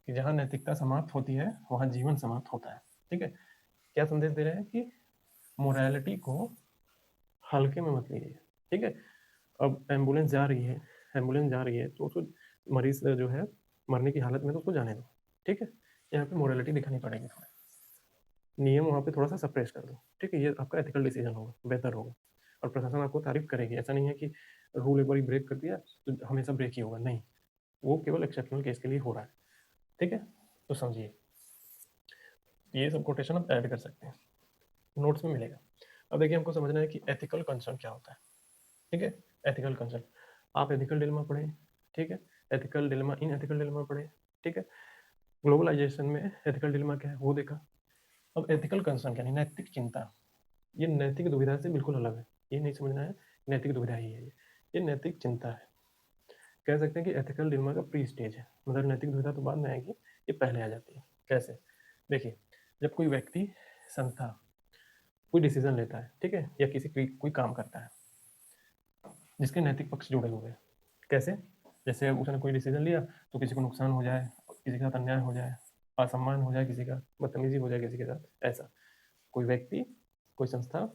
कि जहाँ नैतिकता समाप्त होती है वहाँ जीवन समाप्त होता है, ठीक है। क्या संदेश दे रहे हैं कि मोरालिटी को हल्के में मत लीजिए, ठीक है। अब एम्बुलेंस जा रही है, एम्बुलेंस जा रही है तो उसको मरीज जो है मरने की हालत में तो उसको जाने दो, ठीक है। यहाँ पे मोरालिटी दिखानी पड़ेगी, थोड़ा नियम वहाँ पे थोड़ा सा सप्रेस कर दो, ठीक है। ये आपका एथिकल डिसीजन होगा, बेहतर होगा। और प्रशासन आपको तारीफ करेगी, ऐसा नहीं है कि रूल एक बार ब्रेक कर दिया तो हमेशा ब्रेक ही होगा, नहीं, वो केवल एक्सेप्शनल केस के लिए हो रहा है, ठीक है। तो समझिए ये सब कोटेशन आप ऐड कर सकते हैं, नोट्स में मिलेगा। अब देखिए हमको समझना है कि एथिकल कंसर्न क्या होता है, ठीक है। एथिकल कंसर्न, आप एथिकल डिलेमा पढ़ें, ठीक है। एथिकल डिलेमा इन एथिकल डिलेमा पढ़ें, ठीक है। ग्लोबलाइजेशन में एथिकल डिलेमा क्या है वो देखा। अब एथिकल कंसर्न क्या, नैतिक चिंता, ये नैतिक दुविधा से बिल्कुल अलग है। ये नहीं समझना है नैतिक दुविधा ही है, ये नैतिक चिंता है। कह सकते हैं कि एथिकल डिलेमा का प्री स्टेज है, मतलब नैतिक दुविधा तो बाद में आएगी, ये पहले आ जाती है। कैसे, देखिए जब कोई व्यक्ति, संस्था कोई डिसीजन लेता है, ठीक है, या कोई काम करता है जिसके नैतिक पक्ष जुड़े हुए हैं। कैसे, जैसे उसने कोई डिसीजन लिया तो किसी को नुकसान हो जाए, किसी के साथ अन्याय हो जाए, असम्मान हो जाए, किसी का बदतमीजी हो जाए किसी के साथ, ऐसा कोई व्यक्ति, कोई संस्था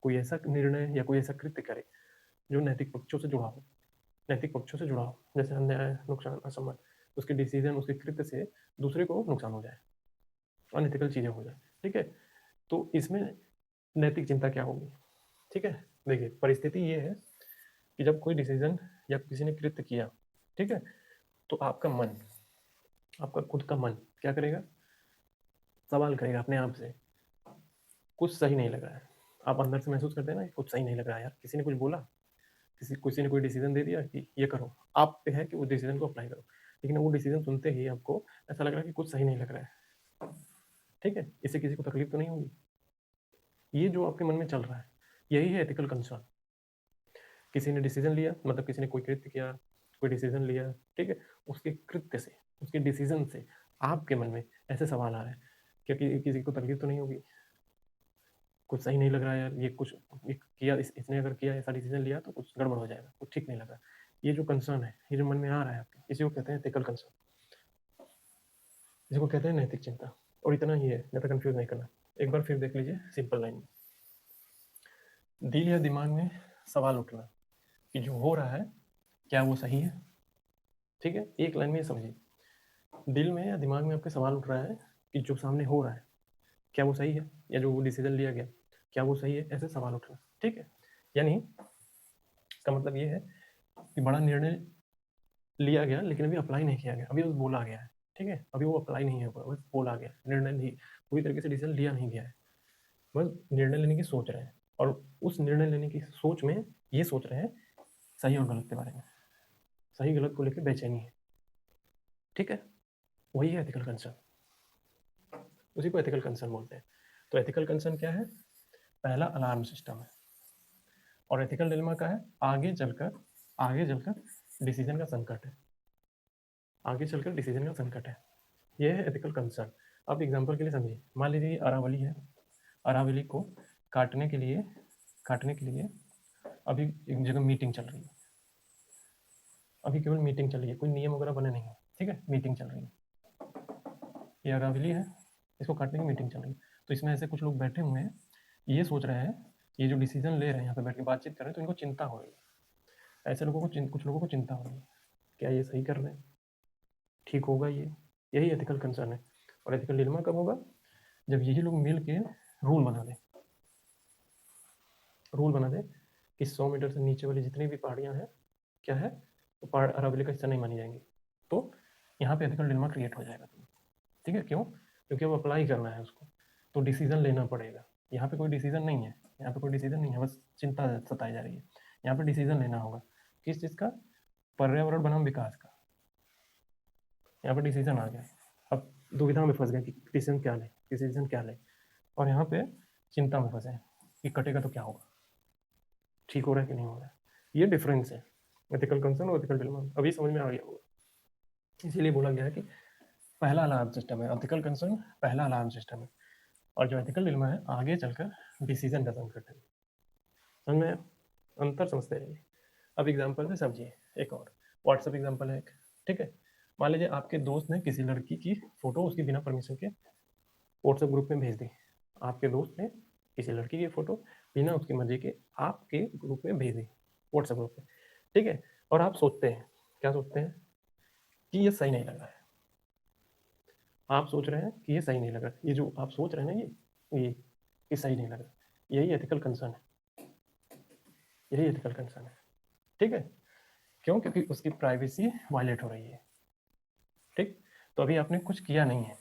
कोई ऐसा निर्णय या कोई ऐसा कृत्य करे जो नैतिक पक्षों से जुड़ा हो, नैतिक पक्षों से जुड़ा हो, जैसे अन्याय, नुकसान, असम्मान, उसके डिसीजन, उसके कृत्य से दूसरे को नुकसान हो जाए, अनएथिकल चीजें हो जाए, ठीक है। तो इसमें नैतिक चिंता क्या होगी, ठीक है। देखिए परिस्थिति ये है कि जब कोई डिसीजन या किसी ने कृत्य किया, ठीक है, तो आपका मन, आपका खुद का मन क्या करेगा, सवाल करेगा अपने आप से, कुछ सही नहीं लग रहा है। आप अंदर से महसूस करते हैं ना कुछ सही नहीं लग रहा है यार, किसी ने कुछ बोला, किसी ने कोई डिसीजन दे दिया कि ये करो, आप पे है कि उस डिसीजन को अप्लाई करो, लेकिन वो डिसीजन सुनते ही आपको ऐसा लग रहा है कि कुछ सही नहीं लग रहा है, ठीक है। इससे किसी को तकलीफ तो नहीं होगी, ये जो आपके मन में चल रहा है यही है एथिकल कंसर्न। किसी ने डिसीजन लिया, मतलब किसी ने कोई कृत्य किया, कोई डिसीजन लिया, ठीक है, उसके कृत्य से, उसके डिसीजन से आपके मन में ऐसे सवाल आ रहे हैं क्योंकि किसी को तकलीफ तो नहीं होगी, कुछ सही नहीं लग रहा है यार, ये कुछ किया, इसने अगर किया ऐसा डिसीजन लिया तो कुछ गड़बड़ हो जाएगा, कुछ ठीक नहीं लग रहा। ये जो कंसर्न है, ये जो मन में आ रहा है आपके, इसी को कहते हैं एथिकल कंसर्न, इसी को कहते हैं नैतिक चिंता। और इतना ही है, ज़्यादा कंफ्यूज नहीं करना। एक बार फिर देख लीजिए सिंपल लाइन में, दिल या दिमाग में सवाल उठना कि जो हो रहा है क्या वो सही है, ठीक है। एक लाइन में समझिए, दिल में या दिमाग में आपके सवाल उठ रहा है कि जो सामने हो रहा है क्या वो सही है, या जो वो डिसीजन लिया गया क्या वो सही है, ऐसे सवाल उठना, ठीक है। यानी इसका मतलब ये है कि बड़ा निर्णय लिया गया लेकिन अभी अप्लाई नहीं किया गया, अभी बस बोला गया है, ठीक है, अभी वो अप्लाई नहीं है, बस बोला गया, निर्णय नहीं, पूरी तरीके से डिसीजन लिया नहीं गया है, बस निर्णय लेने की सोच रहे हैं। और उस निर्णय लेने की सोच में ये सोच रहे हैं सही और गलत के बारे में, सही गलत को लेकर बेचैनी है, ठीक है। वही है एथिकल कंसर्न, उसी को एथिकल कंसर्न बोलते हैं। तो एथिकल कंसर्न क्या है, पहला अलार्म सिस्टम है। और एथिकल डिलेमा का है आगे चलकर डिसीजन का संकट है, आगे चलकर डिसीजन का संकट है, ये है एथिकल कंसर्न। आप एग्जांपल के लिए समझिए, मान लीजिए ये अरावली है, अरावली को काटने के लिए अभी एक जगह मीटिंग चल रही है, अभी केवल मीटिंग चल रही है, कोई नियम वगैरह बने नहीं है, ठीक है, मीटिंग चल रही है, ये अरावली है, इसको काटने की मीटिंग चल रही है। तो इसमें ऐसे कुछ लोग बैठे हुए हैं, ये सोच रहे हैं, ये जो डिसीजन ले रहे हैं यहाँ पे बैठ के बातचीत कर रहे हैं, तो इनको चिंता हो रही है, ऐसे लोगों को कुछ लोगों को चिंता हो रही है, क्या ये सही कर रहे हैं, ठीक होगा ये, यही एथिकल कंसर्न है। और एथिकल डिलेमा कब होगा, जब यही लोग मिल के रूल बना दें, कि 100 मीटर से नीचे वाली जितनी भी पहाड़ियाँ हैं, क्या है, तो पहाड़ अरावली का हिस्सा नहीं मानी जाएंगी, तो यहाँ पे एथिकल डिलेमा क्रिएट हो जाएगा, ठीक है, क्यों, क्योंकि अब अप्लाई करना है उसको, तो डिसीजन लेना पड़ेगा, यहाँ पे कोई डिसीजन नहीं है, यहाँ पे कोई डिसीजन नहीं है, बस चिंता सताई जा रही है, यहाँ पे डिसीजन लेना होगा, किस चीज़ का, पर्यावरण बनाम विकास का, यहाँ पे डिसीजन आ गया, अब दुविधा में फंस गए कि डिसीजन क्या ले, डिसीजन क्या ले, और यहाँ पे चिंता में फंसे कि कटेगा तो क्या होगा, ठीक हो रहा है कि नहीं हो रहा है, ये डिफरेंस है एथिकल कंसर्न और एथिकल डिलेमा, अभी समझ में आ गया होगा। इसीलिए बोला गया है कि पहला अलार्म सिस्टम है एथिकल कंसर्न, पहला अलार्म सिस्टम है, और जो एथिकल डिलेमा है आगे चलकर डिसीजन का संकट है, समझ में अंतर समझते रहिए। अब एग्जाम्पल से समझिए, एक और व्हाट्सएप एग्जाम्पल है एक, ठीक है, मान लीजिए आपके दोस्त ने किसी लड़की की फोटो उसकी बिना परमिशन के व्हाट्सएप ग्रुप में भेज दी, आपके दोस्त ने किसी लड़की की फोटो बिना उसकी मर्जी के आपके ग्रुप में भेज दी, व्हाट्सएप ग्रुप में, ठीक है, और आप सोचते हैं, क्या सोचते हैं, कि ये सही नहीं लग रहा है, आप सोच रहे हैं कि ये सही नहीं लग रहा है, ये जो आप सोच रहे हैं ना, ये सही नहीं लग रहा, यही एथिकल कंसर्न है, यही एथिकल कंसर्न है, ठीक है, क्यों, क्योंकि उसकी प्राइवेसी वायलेट हो रही है, ठीक, तो अभी आपने कुछ किया नहीं है,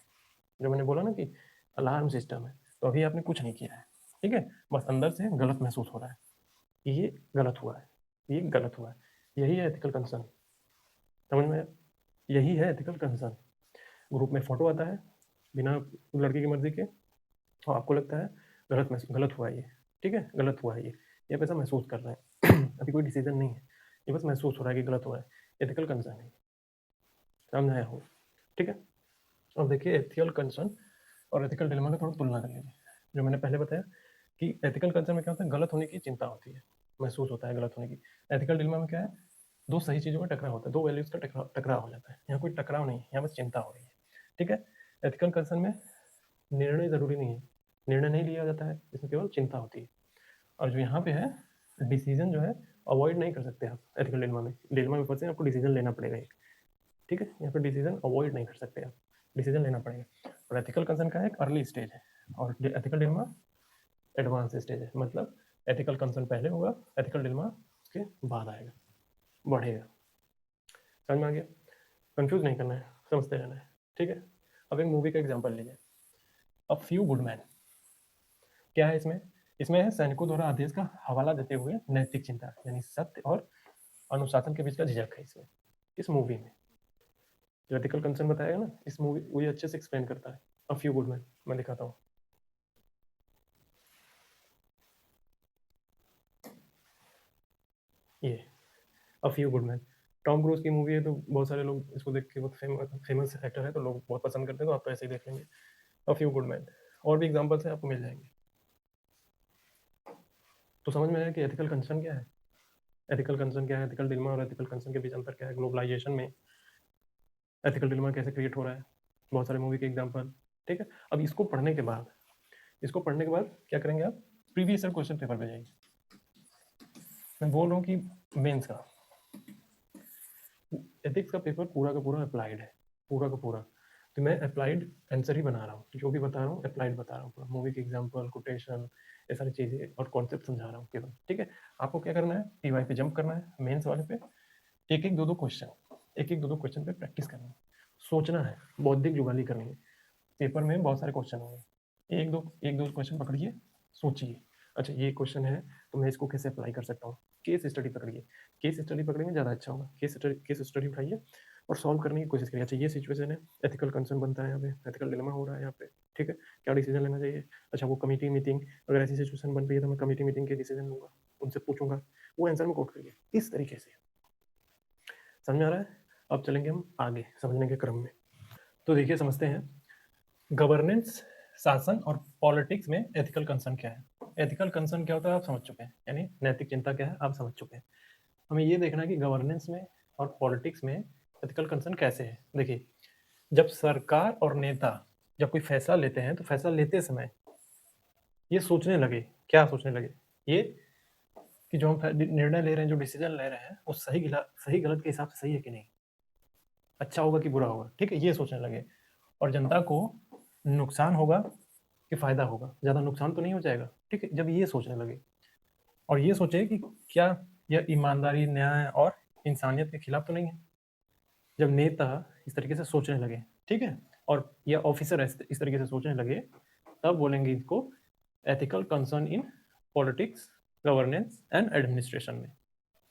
जो मैंने बोला ना कि अलार्म सिस्टम है, तो अभी आपने कुछ नहीं किया है, ठीक है, बस अंदर से गलत महसूस हो रहा है कि ये गलत हुआ है, ये गलत हुआ है, यही है एथिकल कंसर्न, समझ में, यही है एथिकल कंसर्न। ग्रुप में फोटो आता है बिना लड़की की मर्जी के, और आपको लगता है गलत हुआ है ये, ठीक है, गलत हुआ है ये पैसा महसूस कर रहे हैं अभी कोई डिसीजन नहीं है, ये बस महसूस हो रहा है कि गलत हुआ है, एथिकल कंसर्न है, समझ आया हो, ठीक है। अब देखिए एथिकल कंसर्न और एथिकल डिलेमा का थोड़ा तुलना कर लीजिए, जो मैंने पहले बताया कि एथिकल कंसर्न में क्या होता है, गलत होने की चिंता होती है, महसूस होता है गलत होने की, एथिकल डिलेमा में क्या है, दो सही चीज़ों का टकराव होता है, दो वैल्यूज़ का टकराव हो जाता है, यहाँ कोई टकराव नहीं है, यहाँ बस चिंता हो रही है, ठीक है। एथिकल कंसर्न में निर्णय ज़रूरी नहीं है, निर्णय नहीं लिया जाता है, इसमें केवल चिंता होती है, और जो यहाँ पे है डिसीजन जो है अवॉइड नहीं कर सकते आप, एथिकल डिलेमा में फंसे आपको डिसीजन लेना पड़ेगा एक, ठीक है, यहाँ पर डिसीजन अवॉइड नहीं कर सकते आप, डिसीजन लेना पड़ेगा, और एथिकल कंसर्न का एक अर्ली स्टेज है, और एथिकल डिलेमा एडवांस स्टेज है, मतलब एथिकल कंसर्न पहले होगा, एथिकल डिलेमा उसके बाद आएगा, बढ़ेगा, समझ में आ गया, कंफ्यूज नहीं करना है, समझते रहना है, ठीक है। अब एक मूवी का एग्जाम्पल लीजिए, अ फ्यू गुड मैन, क्या है इसमें, इसमें है सैनिकों द्वारा आदेश का हवाला देते हुए नैतिक चिंता, यानी सत्य और अनुशासन के बीच का झिझक है इसमें, इस मूवी में जो एथिकल कंसर्न बताएगा ना, इस मूवी वो ये अच्छे से एक्सप्लेन करता है, अ फ्यू गुड मैन, मैं दिखाता हूँ, ये a few good man, Tom cruise की मूवी है, तो बहुत सारे लोग इसको देख के बहुत फेमस एक्टर है, तो लोग बहुत पसंद करते हैं, तो आप तो ऐसे ही देख लेंगे, अ फ्यू गुड मैन, और भी एग्जाम्पल्स हैं आपको मिल जाएंगे। तो समझ में आया कि एथिकल कंसर्न क्या है, एथिकल कंसर्न क्या है, एथिकल डिलेमा और एथिकल कंसर्न के बीच अंतर क्या है, ग्लोबलाइजेशन में एथिकल डिलेमा कैसे क्रिएट हो रहा है, बहुत सारे मूवी के एग्जाम्पल, ठीक है। अब इसको पढ़ने के बाद क्या करेंगे आप, प्रीवियस ईयर क्वेश्चन पेपर पे जाएंगे, मैं बोल रहा हूँ कि मेंस का एथिक्स का पेपर पूरा का पूरा अप्लाइड है, पूरा का पूरा, तो मैं अप्लाइड आंसर ही बना रहा हूँ, जो भी बता रहा हूँ अप्लाइड बता रहा हूँ, पूरा मूवी के एग्जाम्पल, कोटेशन, ये सारी चीज़ें और कॉन्सेप्ट समझा रहा हूँ केवल, ठीक है। आपको क्या करना है, टीवाई पे जंप करना है, मेंस वाले पे एक एक दो दो क्वेश्चन, एक एक दो दो क्वेश्चन पे प्रैक्टिस करनी है, सोचना है, बौद्धिक जुगाली करनी है, पेपर में बहुत सारे क्वेश्चन होंगे, एक दो क्वेश्चन पकड़िए, सोचिए, अच्छा ये क्वेश्चन है तो मैं इसको कैसे अप्लाई कर सकता हूँ, केस स्टडी पकड़िए, केस स्टडी पकड़ेंगे ज़्यादा अच्छा होगा, केस स्टडी उठाइए और सॉल्व करने की कोशिश करिए, अच्छा ये सिचुएशन है, एथिकल कंसर्न बनता है यहाँ पे, एथिकल डिलेमा हो रहा है यहाँ पे, ठीक है, क्या डिसीजन लेना चाहिए, अच्छा वो कमेटी मीटिंग, अगर ऐसी सिचुएशन बन रही है तो मैं कमेटी मीटिंग के डिसीजन लूंगा, उनसे पूछूंगा, वो आंसर में कोट करिए, इस तरीके से, समझ में आ रहा है। अब चलेंगे हम आगे समझने के क्रम में, तो देखिए समझते हैं, गवर्नेंस शासन और पॉलिटिक्स में एथिकल कंसर्न क्या है। एथिकल कंसर्न क्या होता है आप समझ चुके हैं, यानी नैतिक चिंता क्या है आप समझ चुके हैं। हमें ये देखना है कि गवर्नेंस में और पॉलिटिक्स में एथिकल कंसर्न कैसे है। देखिए, जब सरकार और नेता जब कोई फैसला लेते हैं तो फैसला लेते समय ये सोचने लगे, क्या सोचने लगे, ये कि जो हम निर्णय ले रहे हैं, जो डिसीजन ले रहे हैं, वो सही गलत के हिसाब से सही है कि नहीं, अच्छा होगा कि बुरा होगा, ठीक है, ये सोचने लगे। और जनता को नुकसान होगा कि फायदा होगा, ज़्यादा नुकसान तो नहीं हो जाएगा, ठीक है, जब ये सोचने लगे और ये सोचे कि क्या यह ईमानदारी, न्याय और इंसानियत के खिलाफ तो नहीं है। जब नेता इस तरीके से सोचने लगे, ठीक है, और या ऑफिसर इस तरीके से सोचने लगे, तब बोलेंगे इसको ethical concern in politics, governance and administration में,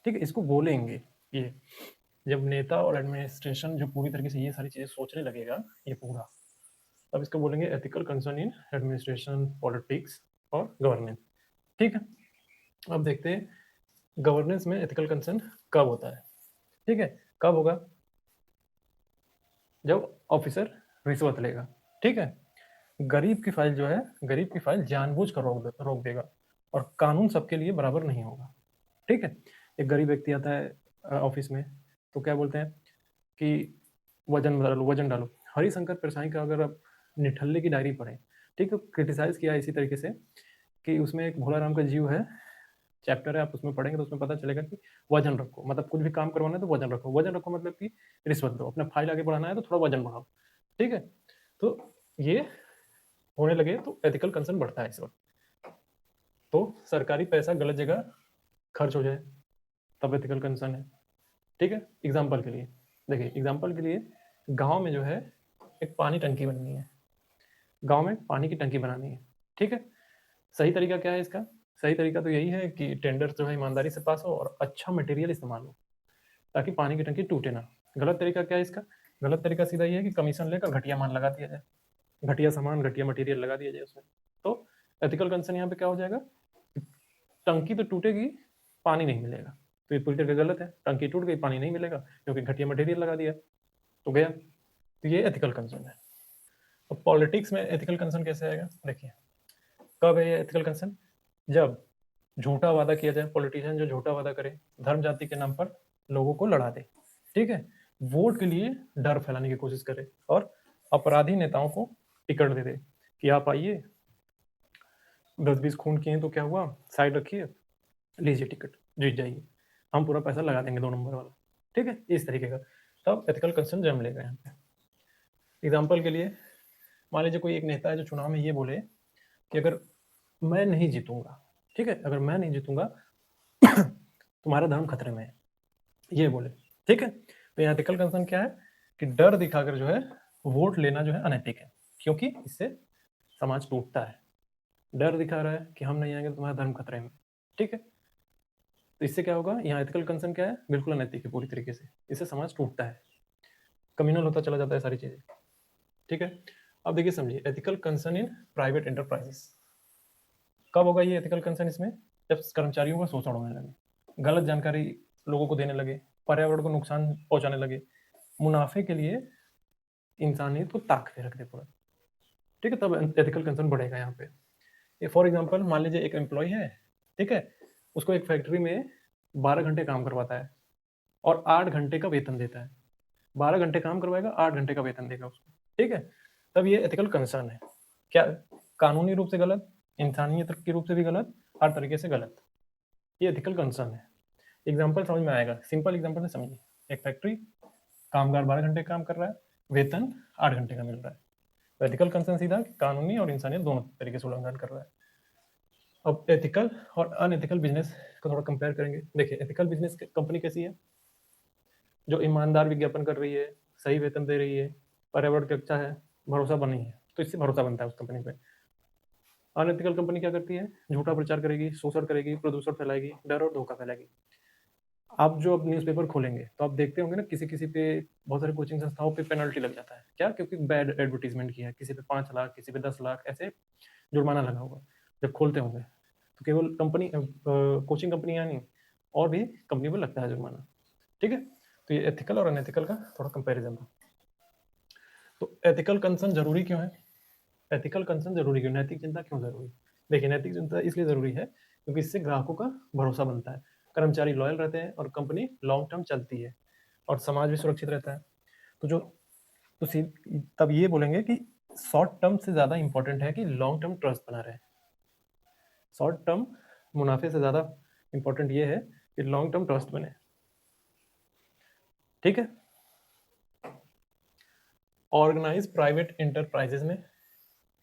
ठीक है, इसको बोलेंगे। ये जब नेता और एडमिनिस्ट्रेशन जो पूरी तरीके से ये सारी चीज़ें सोचने लगेगा, ये पूरा, तब इसको बोलेंगे ethical concern in administration, politics और गवर्नेंस, ठीक है। अब देखते हैं गवर्नेंस में एथिकल कंसर्न कब होता है, ठीक है, कब होगा, जब ऑफिसर रिश्वत लेगा, ठीक है, गरीब की फाइल जो है, गरीब की फाइल जानबूझकर रोक देगा और कानून सबके लिए बराबर नहीं होगा, ठीक है। एक गरीब व्यक्ति आता है ऑफिस में, तो क्या बोलते हैं कि वजन डालो, वजन डालो। हरिशंकर परसाई का अगर आप निठल्ले की डायरी पढ़ें, ठीक है, क्रिटिसाइज किया इसी तरीके से कि उसमें एक भोला राम का जीव है, चैप्टर है, आप उसमें पढ़ेंगे तो उसमें पता चलेगा कि वजन रखो, मतलब कुछ भी काम करवाना है तो वजन रखो, वजन रखो मतलब कि रिश्वत दो, अपना फाइल आगे बढ़ाना है तो थोड़ा वजन बढ़ाओ, ठीक है। तो ये होने लगे तो एथिकल कंसर्न बढ़ता है इस वक्त। तो सरकारी पैसा गलत जगह खर्च हो जाए तब एथिकल कंसर्न है, ठीक है। एग्जाम्पल के लिए देखिए, एग्जाम्पल के लिए गांव में जो है एक पानी टंकी बननी है, गांव में पानी की टंकी बनानी है, ठीक है। सही तरीका क्या है इसका, सही तरीका तो यही है कि टेंडर जो है ईमानदारी से पास हो और अच्छा मटेरियल इस्तेमाल हो ताकि पानी की टंकी टूटे ना। गलत तरीका क्या है इसका, गलत तरीका सीधा ये है कि कमीशन लेकर घटिया मान लगा दिया जाए, घटिया सामान, घटिया मटेरियल लगा दिया जाए उसमें। तो एथिकल कंसर्न यहाँ पे क्या हो जाएगा, टंकी तो टूटेगी, पानी नहीं मिलेगा, तो ये पूरी तरह गलत है। टंकी टूट गई, पानी नहीं मिलेगा क्योंकि घटिया मटेरियल लगा दिया, तो गया। तो ये एथिकल कंसर्न है। अब पॉलिटिक्स में एथिकल कंसर्न कैसे आएगा, देखिए कब है ये एथिकल कंसर्न, जब झूठा वादा किया जाए, पॉलिटिशियन जो झूठा वादा करे, धर्म जाति के नाम पर लोगों को लड़ा दे, ठीक है, वोट के लिए डर फैलाने की कोशिश करे और अपराधी नेताओं को टिकट दे दे कि आप आइए, 10-20 खून किए तो क्या हुआ, साइड रखिए, लीजिए टिकट, जीत जाइए, हम पूरा पैसा लगा देंगे 2 नंबर वाला, ठीक है, इस तरीके का। तब एथिकल कंसर्न जन्म लेगा यहाँ पे। एग्जाम्पल के लिए मान लीजिए कोई एक नेता है जो चुनाव में ये बोले कि अगर मैं नहीं जीतूंगा, ठीक है, अगर मैं नहीं जीतूंगा तुम्हारा धर्म खतरे में है, ये बोले, ठीक है। तो यहाँ एथिकल कंसर्न क्या है कि डर दिखाकर जो है वोट लेना जो है अनैतिक है, क्योंकि इससे समाज टूटता है। डर दिखा रहा है कि हम नहीं आएंगे तो तुम्हारा धर्म खतरे में, ठीक है। तो इससे क्या होगा, यहाँ एथिकल कंसर्न क्या है, बिल्कुल अनैतिक है पूरी तरीके से, इससे समाज टूटता है, कम्युनल होता चला जाता है सारी चीजें, ठीक है। अब देखिए समझिए, ethical concern in private enterprises कब होगा ये एथिकल कंसर्न, इसमें जब कर्मचारियों का शोषण होने लगे, गलत जानकारी लोगों को देने लगे, पर्यावरण को नुकसान पहुंचाने लगे, मुनाफे के लिए इंसानियत को ताक पे रख दे पूरा, ठीक है, तब एथिकल कंसर्न बढ़ेगा यहाँ पे। ये फॉर एग्जाम्पल मान लीजिए एक एम्प्लॉय है, ठीक है, उसको एक फैक्ट्री में 12 घंटे काम करवाता है और 8 घंटे का वेतन देता है, 12 घंटे काम करवाएगा, 8 घंटे का वेतन देगा उसको, ठीक है। तब ये एथिकल कंसर्न है, क्या कानूनी रूप से गलत, इंसानियत के रूप से भी गलत, हर तरीके से गलत, ये एथिकल कंसर्न है। एग्जाम्पल समझ में आएगा, सिंपल एग्जाम्पल से समझिए, एक फैक्ट्री, कामगार 12 घंटे काम कर रहा है, वेतन 8 घंटे का मिल रहा है, तो एथिकल कंसर्न सीधा कानूनी और इंसानियत दोनों तरीके से उल्लंघन कर रहा है। अब एथिकल और अनएथिकल बिजनेस को थोड़ा कंपेयर करेंगे। देखिए एथिकल बिजनेस कंपनी कैसी है, जो ईमानदार विज्ञापन कर रही है, सही वेतन दे रही है, पर्यावरण की अच्छा है, भरोसा बनी है, तो इससे भरोसा बनता है उस कंपनी पे। अनएथिकल कंपनी क्या करती है, झूठा प्रचार करेगी, शोषण करेगी, प्रदूषण फैलाएगी, डर और धोखा फैलाएगी। आप जो अब न्यूज़पेपर खोलेंगे तो आप देखते होंगे ना, किसी किसी पे, बहुत सारे कोचिंग संस्थाओं पे पेनल्टी लग जाता है, क्या, क्योंकि बैड एडवर्टीजमेंट किया है, किसी पे 5 लाख, किसी पे 10 लाख, ऐसे जुर्माना लगा होगा। जब खोलते होंगे तो केवल कंपनी, कोचिंग कंपनियां नहीं, और भी कंपनी पर लगता है जुर्माना, ठीक है। तो ये एथिकल और अनएथिकल का थोड़ा कंपेरिजन था। तो एथिकल कंसर्न जरूरी क्यों है, एथिकल कंसर्न जरूरी क्यों, नैतिक चिंता क्यों जरूरी? देखिए, नैतिक चिंता इसलिए जरूरी है क्योंकि इससे ग्राहकों का भरोसा बनता है, कर्मचारी लॉयल रहते हैं और कंपनी लॉन्ग टर्म चलती है और समाज भी सुरक्षित रहता है। तो जो तो तब ये बोलेंगे कि शॉर्ट टर्म से ज़्यादा इंपॉर्टेंट है कि लॉन्ग टर्म ट्रस्ट बना रहे। शॉर्ट टर्म मुनाफे से ज़्यादा इंपॉर्टेंट ये है कि लॉन्ग टर्म ट्रस्ट बने। ठीक है। ऑर्गेनाइज प्राइवेट इंटरप्राइजेज में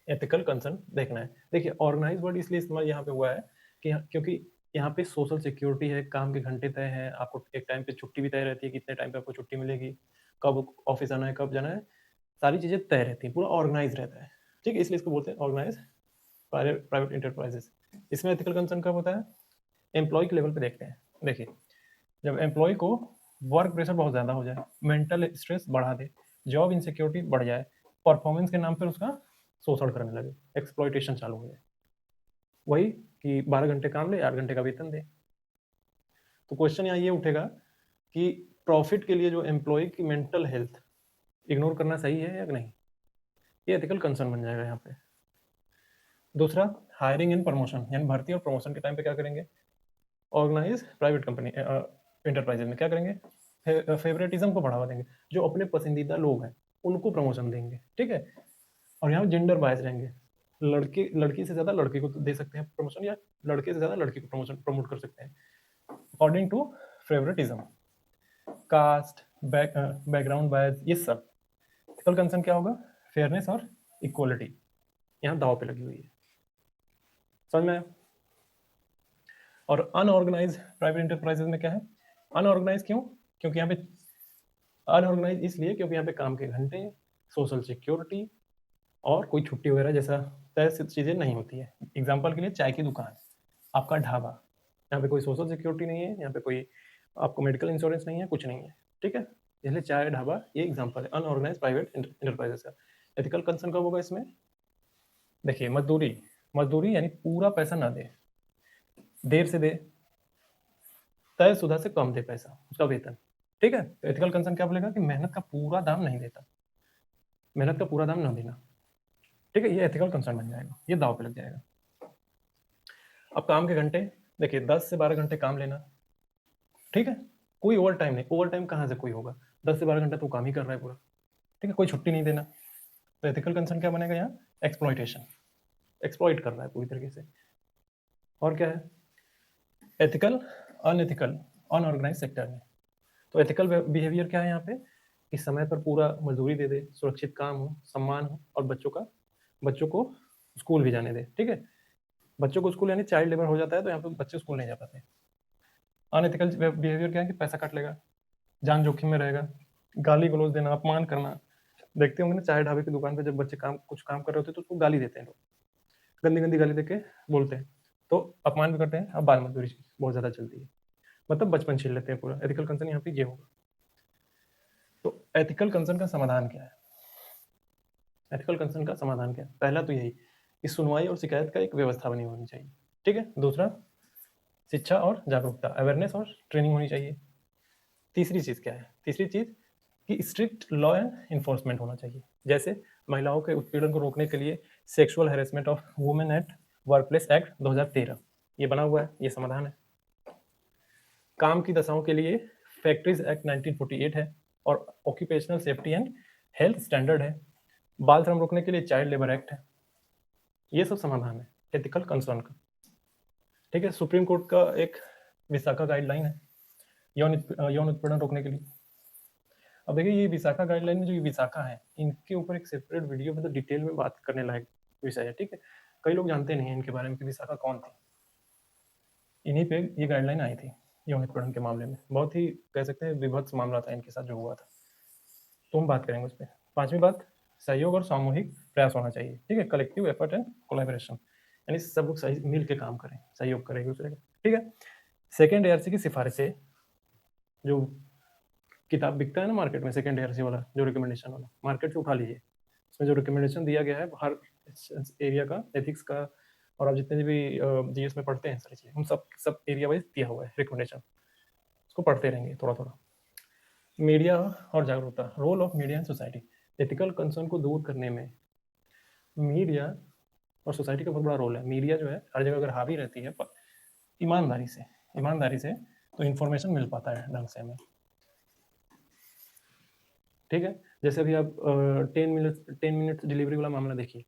एथिकल कंसर्न देखना है। देखिए, ऑर्गेनाइज वर्ड इसलिए इस्तेमाल यहाँ पे हुआ है कि क्योंकि यहाँ पे सोशल सिक्योरिटी है, काम के घंटे तय हैं, आपको एक टाइम पे छुट्टी भी तय रहती है, कितने टाइम पे आपको छुट्टी मिलेगी, कब ऑफिस आना है, कब जाना है, सारी चीज़ें तय रहती हैं, पूरा ऑर्गेनाइज रहता है। ठीक है, इसलिए इसको बोलते हैं ऑर्गेनाइज प्राइवेट इंटरप्राइजेस। इसमें एथिकल कंसर्न कब होता है? एम्प्लॉय के लेवल पे देखते हैं। देखिए, जब एम्प्लॉय को वर्क प्रेशर बहुत ज़्यादा हो जाए, मेंटल स्ट्रेस बढ़ा दे, जॉब इनसिक्योरिटी बढ़ जाए, परफॉर्मेंस के नाम पर उसका शोषण करने लगे, एक्सप्लॉइटेशन चालू हो जाए, वही कि 12 घंटे काम ले, 8 घंटे का वेतन दे। तो क्वेश्चन यहाँ ये उठेगा कि प्रॉफिट के लिए जो एम्प्लॉय की मेंटल हेल्थ इग्नोर करना सही है या नहीं? ये एथिकल कंसर्न बन जाएगा यहाँ पे। दूसरा, हायरिंग एंड प्रमोशन, यानी भर्ती और प्रमोशन के टाइम पे क्या करेंगे? ऑर्गेनाइज प्राइवेट कंपनी इंटरप्राइजेज में क्या करेंगे? फेवरेटिज्म को बढ़ावा देंगे, जो अपने पसंदीदा लोग हैं उनको प्रमोशन देंगे। ठीक है। और यहाँ जेंडर बायस रहेंगे, लड़की से ज़्यादा लड़के को दे सकते हैं प्रमोशन, या लड़के से ज़्यादा लड़की को प्रमोट कर सकते हैं according to favouritism. Caste, background bias, ये सब। एथिकल कंसर्न क्या होगा? फेयरनेस और इक्वलिटी यहाँ दाव पे लगी हुई है। समझ में आया? और अनऑर्गेनाइज प्राइवेट इंटरप्राइजेज में क्या है? अनऑर्गेनाइज क्यों? क्योंकि यहाँ पे अनऑर्गेनाइज इसलिए क्योंकि यहाँ पे काम के घंटे, सोशल सिक्योरिटी और कोई छुट्टी वगैरह जैसा तय चीज़ें नहीं होती है। एग्जाम्पल के लिए चाय की दुकान, आपका ढाबा, यहाँ पे कोई सोशल सिक्योरिटी नहीं है, यहाँ पे कोई आपको मेडिकल इंश्योरेंस नहीं है, कुछ नहीं है। ठीक है, इसलिए चाय ढाबा ये एग्जाम्पल है अनऑर्गेनाइज प्राइवेट इंटरप्राइजेस का। एथिकल कंसर्न कब होगा इसमें? देखिए, मजदूरी यानी पूरा पैसा ना दे, देर से दे, तय सुधा से कम दे पैसा उसका वेतन। ठीक है, तो एथिकल कंसर्न क्या बोलेगा कि मेहनत का पूरा दाम नहीं देता, मेहनत का पूरा दाम ना देना। ठीक है, ये एथिकल कंसर्न बन जाएगा, ये दाव पे लग जाएगा। अब काम के घंटे, देखिए 10 से 12 घंटे काम लेना। ठीक है, कोई ओवर टाइम नहीं, ओवर टाइम कहाँ से कोई होगा? 10 से 12 घंटा तो काम ही कर रहा है पूरा। ठीक है, कोई छुट्टी नहीं देना। तो एथिकल कंसर्न क्या बनेगा यहाँ? एक्सप्लॉइटेशन, एक्सप्लॉइट कर रहा है पूरी तरीके से। और क्या है? एथिकल अनएथिकल अनऑर्गेनाइज सेक्टर में। तो एथिकल बिहेवियर क्या है यहाँ पे? कि समय पर पूरा मजदूरी दे दे, सुरक्षित काम हो, सम्मान हो, और बच्चों को स्कूल भी जाने दे। ठीक है, बच्चों को स्कूल यानी चाइल्ड लेबर हो जाता है, तो यहाँ पे बच्चे स्कूल नहीं जा पाते। अनएथिकल बिहेवियर क्या है? कि पैसा काट लेगा, जान जोखिम में रहेगा, गाली गलौज देना, अपमान करना। देखते होंगे ना, चाय ढाबे की दुकान पे जब बच्चे कुछ काम कर रहे होते हैं तो उसको गाली देते हैं लोग, गंदी गंदी गाली देके बोलते हैं, तो अपमान भी करते हैं। अब बाल मजदूरी बहुत ज़्यादा चलती है, मतलब बचपन छीन लेते हैं पूरा। एथिकल कंसर्न यहाँ पे ये होगा। तो एथिकल कंसर्न का समाधान क्या है? एथिकल कंसर्न का समाधान क्या है? पहला तो यही कि सुनवाई और शिकायत का एक व्यवस्था बनी होनी चाहिए। ठीक है। दूसरा, शिक्षा और जागरूकता, अवेयरनेस और ट्रेनिंग होनी चाहिए। तीसरी चीज़ क्या है? तीसरी चीज़ कि स्ट्रिक्ट लॉ एंड इन्फोर्समेंट होना चाहिए। जैसे महिलाओं के उत्पीड़न को रोकने के लिए sexual harassment of women at workplace act 2013 ये बना हुआ है, ये समाधान है। काम की दशाओं के लिए फैक्ट्रीज एक्ट 1948 है, और occupational safety and health standard है। बाल श्रम रोकने के लिए चाइल्ड लेबर एक्ट है। ये सब समाधान है एथिकल कंसर्न का। ठीक है, सुप्रीम कोर्ट का एक विशाखा गाइडलाइन है यौन उत्पीड़न रोकने के लिए। अब देखिए, ये विशाखा गाइडलाइन में जो ये विशाखा है, इनके ऊपर एक सेपरेट वीडियो में तो डिटेल में बात करने लायक विषय है। ठीक है, कई लोग जानते नहीं हैं इनके बारे में कि विशाखा कौन थी। इन्हीं पे ये गाइडलाइन आई थी यौन उत्पीड़न के मामले में। बहुत ही कह सकते हैं विभत्स मामला था इनके साथ जो हुआ था, तो हम बात करेंगे उस पर। पांचवी बात, सहयोग और सामूहिक प्रयास होना चाहिए। ठीक है, कलेक्टिव एफर्ट एंड कोलैबोरेशन, यानी सब लोग सही मिल के काम करें, सहयोग करें एक दूसरे का। ठीक है, सेकेंड एआरसी की सिफारिशें, जो किताब बिकता है ना मार्केट में, सेकेंड एआरसी वाला जो रिकमेंडेशन वाला, मार्केट से उठा लीजिए। इसमें जो रिकमेंडेशन दिया गया है हर एरिया का, एथिक्स का, और आप जितने भी जीएस में पढ़ते हैं सारी चीज़ें, हम सब एरिया वाइज दिया हुआ है रिकमेंडेशन, उसको पढ़ते रहेंगे थोड़ा थोड़ा। मीडिया और जागरूकता, role of media in society, ethical concern को दूर करने में मीडिया और सोसाइटी का बहुत बड़ा रोल है। मीडिया जो है हर जगह अगर हावी रहती है पर ईमानदारी से तो इन्फॉर्मेशन मिल पाता है ढंग से हमें, ठीक है। जैसे अभी आप 10 मिनट डिलीवरी वाला मामला देखिए,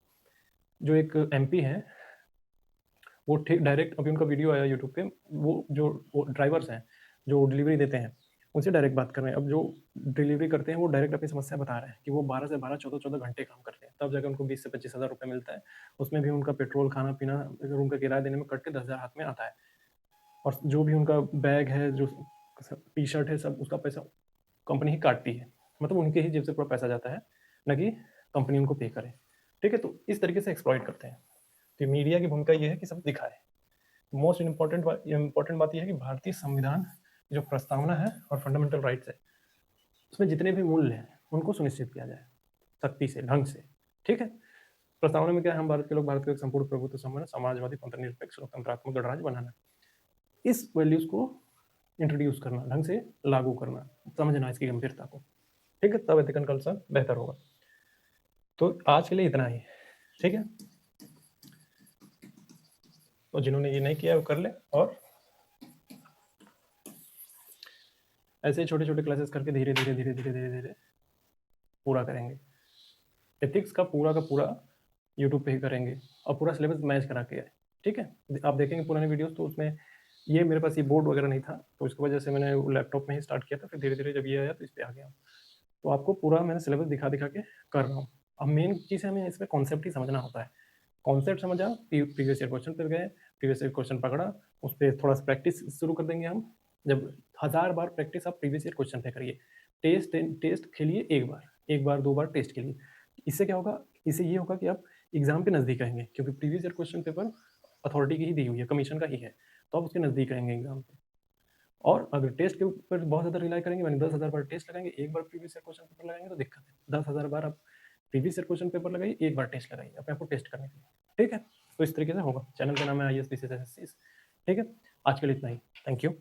जो एक एमपी है वो ठीक डायरेक्ट, अभी उनका वीडियो आया यूट्यूब पे, वो ड्राइवर्स हैं जो डिलीवरी देते हैं उनसे डायरेक्ट बात कर रहे हैं। अब जो डिलीवरी करते हैं वो डायरेक्ट अपनी समस्या बता रहे हैं कि वो 12 से 12 14 घंटे काम करते हैं, तब जाकर उनको 20 से 25 हज़ार रुपये मिलता है। उसमें भी उनका पेट्रोल, खाना पीना, रूम का किराया देने में कट के 10 हज़ार हाथ में आता है। और जो भी उनका बैग है, जो टी शर्ट है, सब उसका पैसा कंपनी ही काटती है, मतलब उनके ही जेब से पूरा पैसा जाता है, न कि कंपनी उनको पे करे, ठीक है। तो इस तरीके से एक्सप्लॉइट करते हैं। तो मीडिया की भूमिका ये है कि सब दिखाए। मोस्ट इम्पॉर्टेंट बात यह है कि भारतीय संविधान जो प्रस्तावना है और फंडामेंटल राइट्स है, उसमें जितने भी मूल्य हैं उनको सुनिश्चित किया जाए सख्ती से, ढंग से, ठीक है। प्रस्तावना में क्या है, हम भारत के लोग भारत के संपूर्ण प्रभुत्व संपन्न समाजवादी पंथनिरपेक्ष स्वतंत्रात्मक गणराज्य बनाना, इस वैल्यूज को इंट्रोड्यूस करना, ढंग से लागू करना, समझना इसकी गंभीरता को, ठीक है, तब एथिकल कल्चर बेहतर होगा। तो आज के लिए इतना ही, ठीक है। तो जिन्होंने ये नहीं किया वो कर ले, और ऐसे ही छोटे छोटे क्लासेस करके धीरे धीरे धीरे धीरे धीरे धीरे पूरा करेंगे। एथिक्स का पूरा यूट्यूब पे ही करेंगे और पूरा सिलेबस मैच करा के आए, ठीक है। आप देखेंगे पुराने वीडियोस, तो उसमें ये मेरे पास ये बोर्ड वगैरह नहीं था, तो इसकी वजह से मैंने लैपटॉप में ही स्टार्ट किया था, फिर धीरे धीरे जब ये आया तो इस पर आ गया। तो आपको पूरा मैंने सिलेबस दिखा दिखा के कर रहा हूँ। अब मेन चीज़ है, हमें इसमें कॉन्सेप्ट ही समझना होता है। कॉन्सेप्ट समझा, प्रीवियस ईयर क्वेश्चन पर गए, प्रीवियस ईयर क्वेश्चन पकड़ा, उस पर थोड़ा सा प्रैक्टिस शुरू कर देंगे हम। जब 1000 बार प्रैक्टिस आप प्रीवियस ईयर क्वेश्चन पे करिए, टेस्ट खेलिए, एक बार 2 बार टेस्ट खेलिए। इससे क्या होगा, इससे ये होगा कि आप एग्जाम के नज़दीक आएंगे, क्योंकि previous year question paper authority की ही दी हुई है, कमीशन का ही है, तो आप उसके नज़दीक आएंगे एग्जाम पे। और अगर टेस्ट के ऊपर बहुत ज़्यादा रिलाई करेंगे, मैंने 10,000 बार टेस्ट लगाएंगे, एक बार प्रीवियस ईयर क्वेश्चन पेपर लगाएंगे तो दिक्कत है। 10,000 बार आप प्रीवियस ईयर क्वेश्चन पेपर लगाइए, एक बार टेस्ट लगाइए अपने आपको टेस्ट करने के लिए, ठीक है। तो इस तरीके से होगा। चैनल का नाम है IAS PCS SSC, ठीक है। आज के लिए इतना ही, थैंक यू।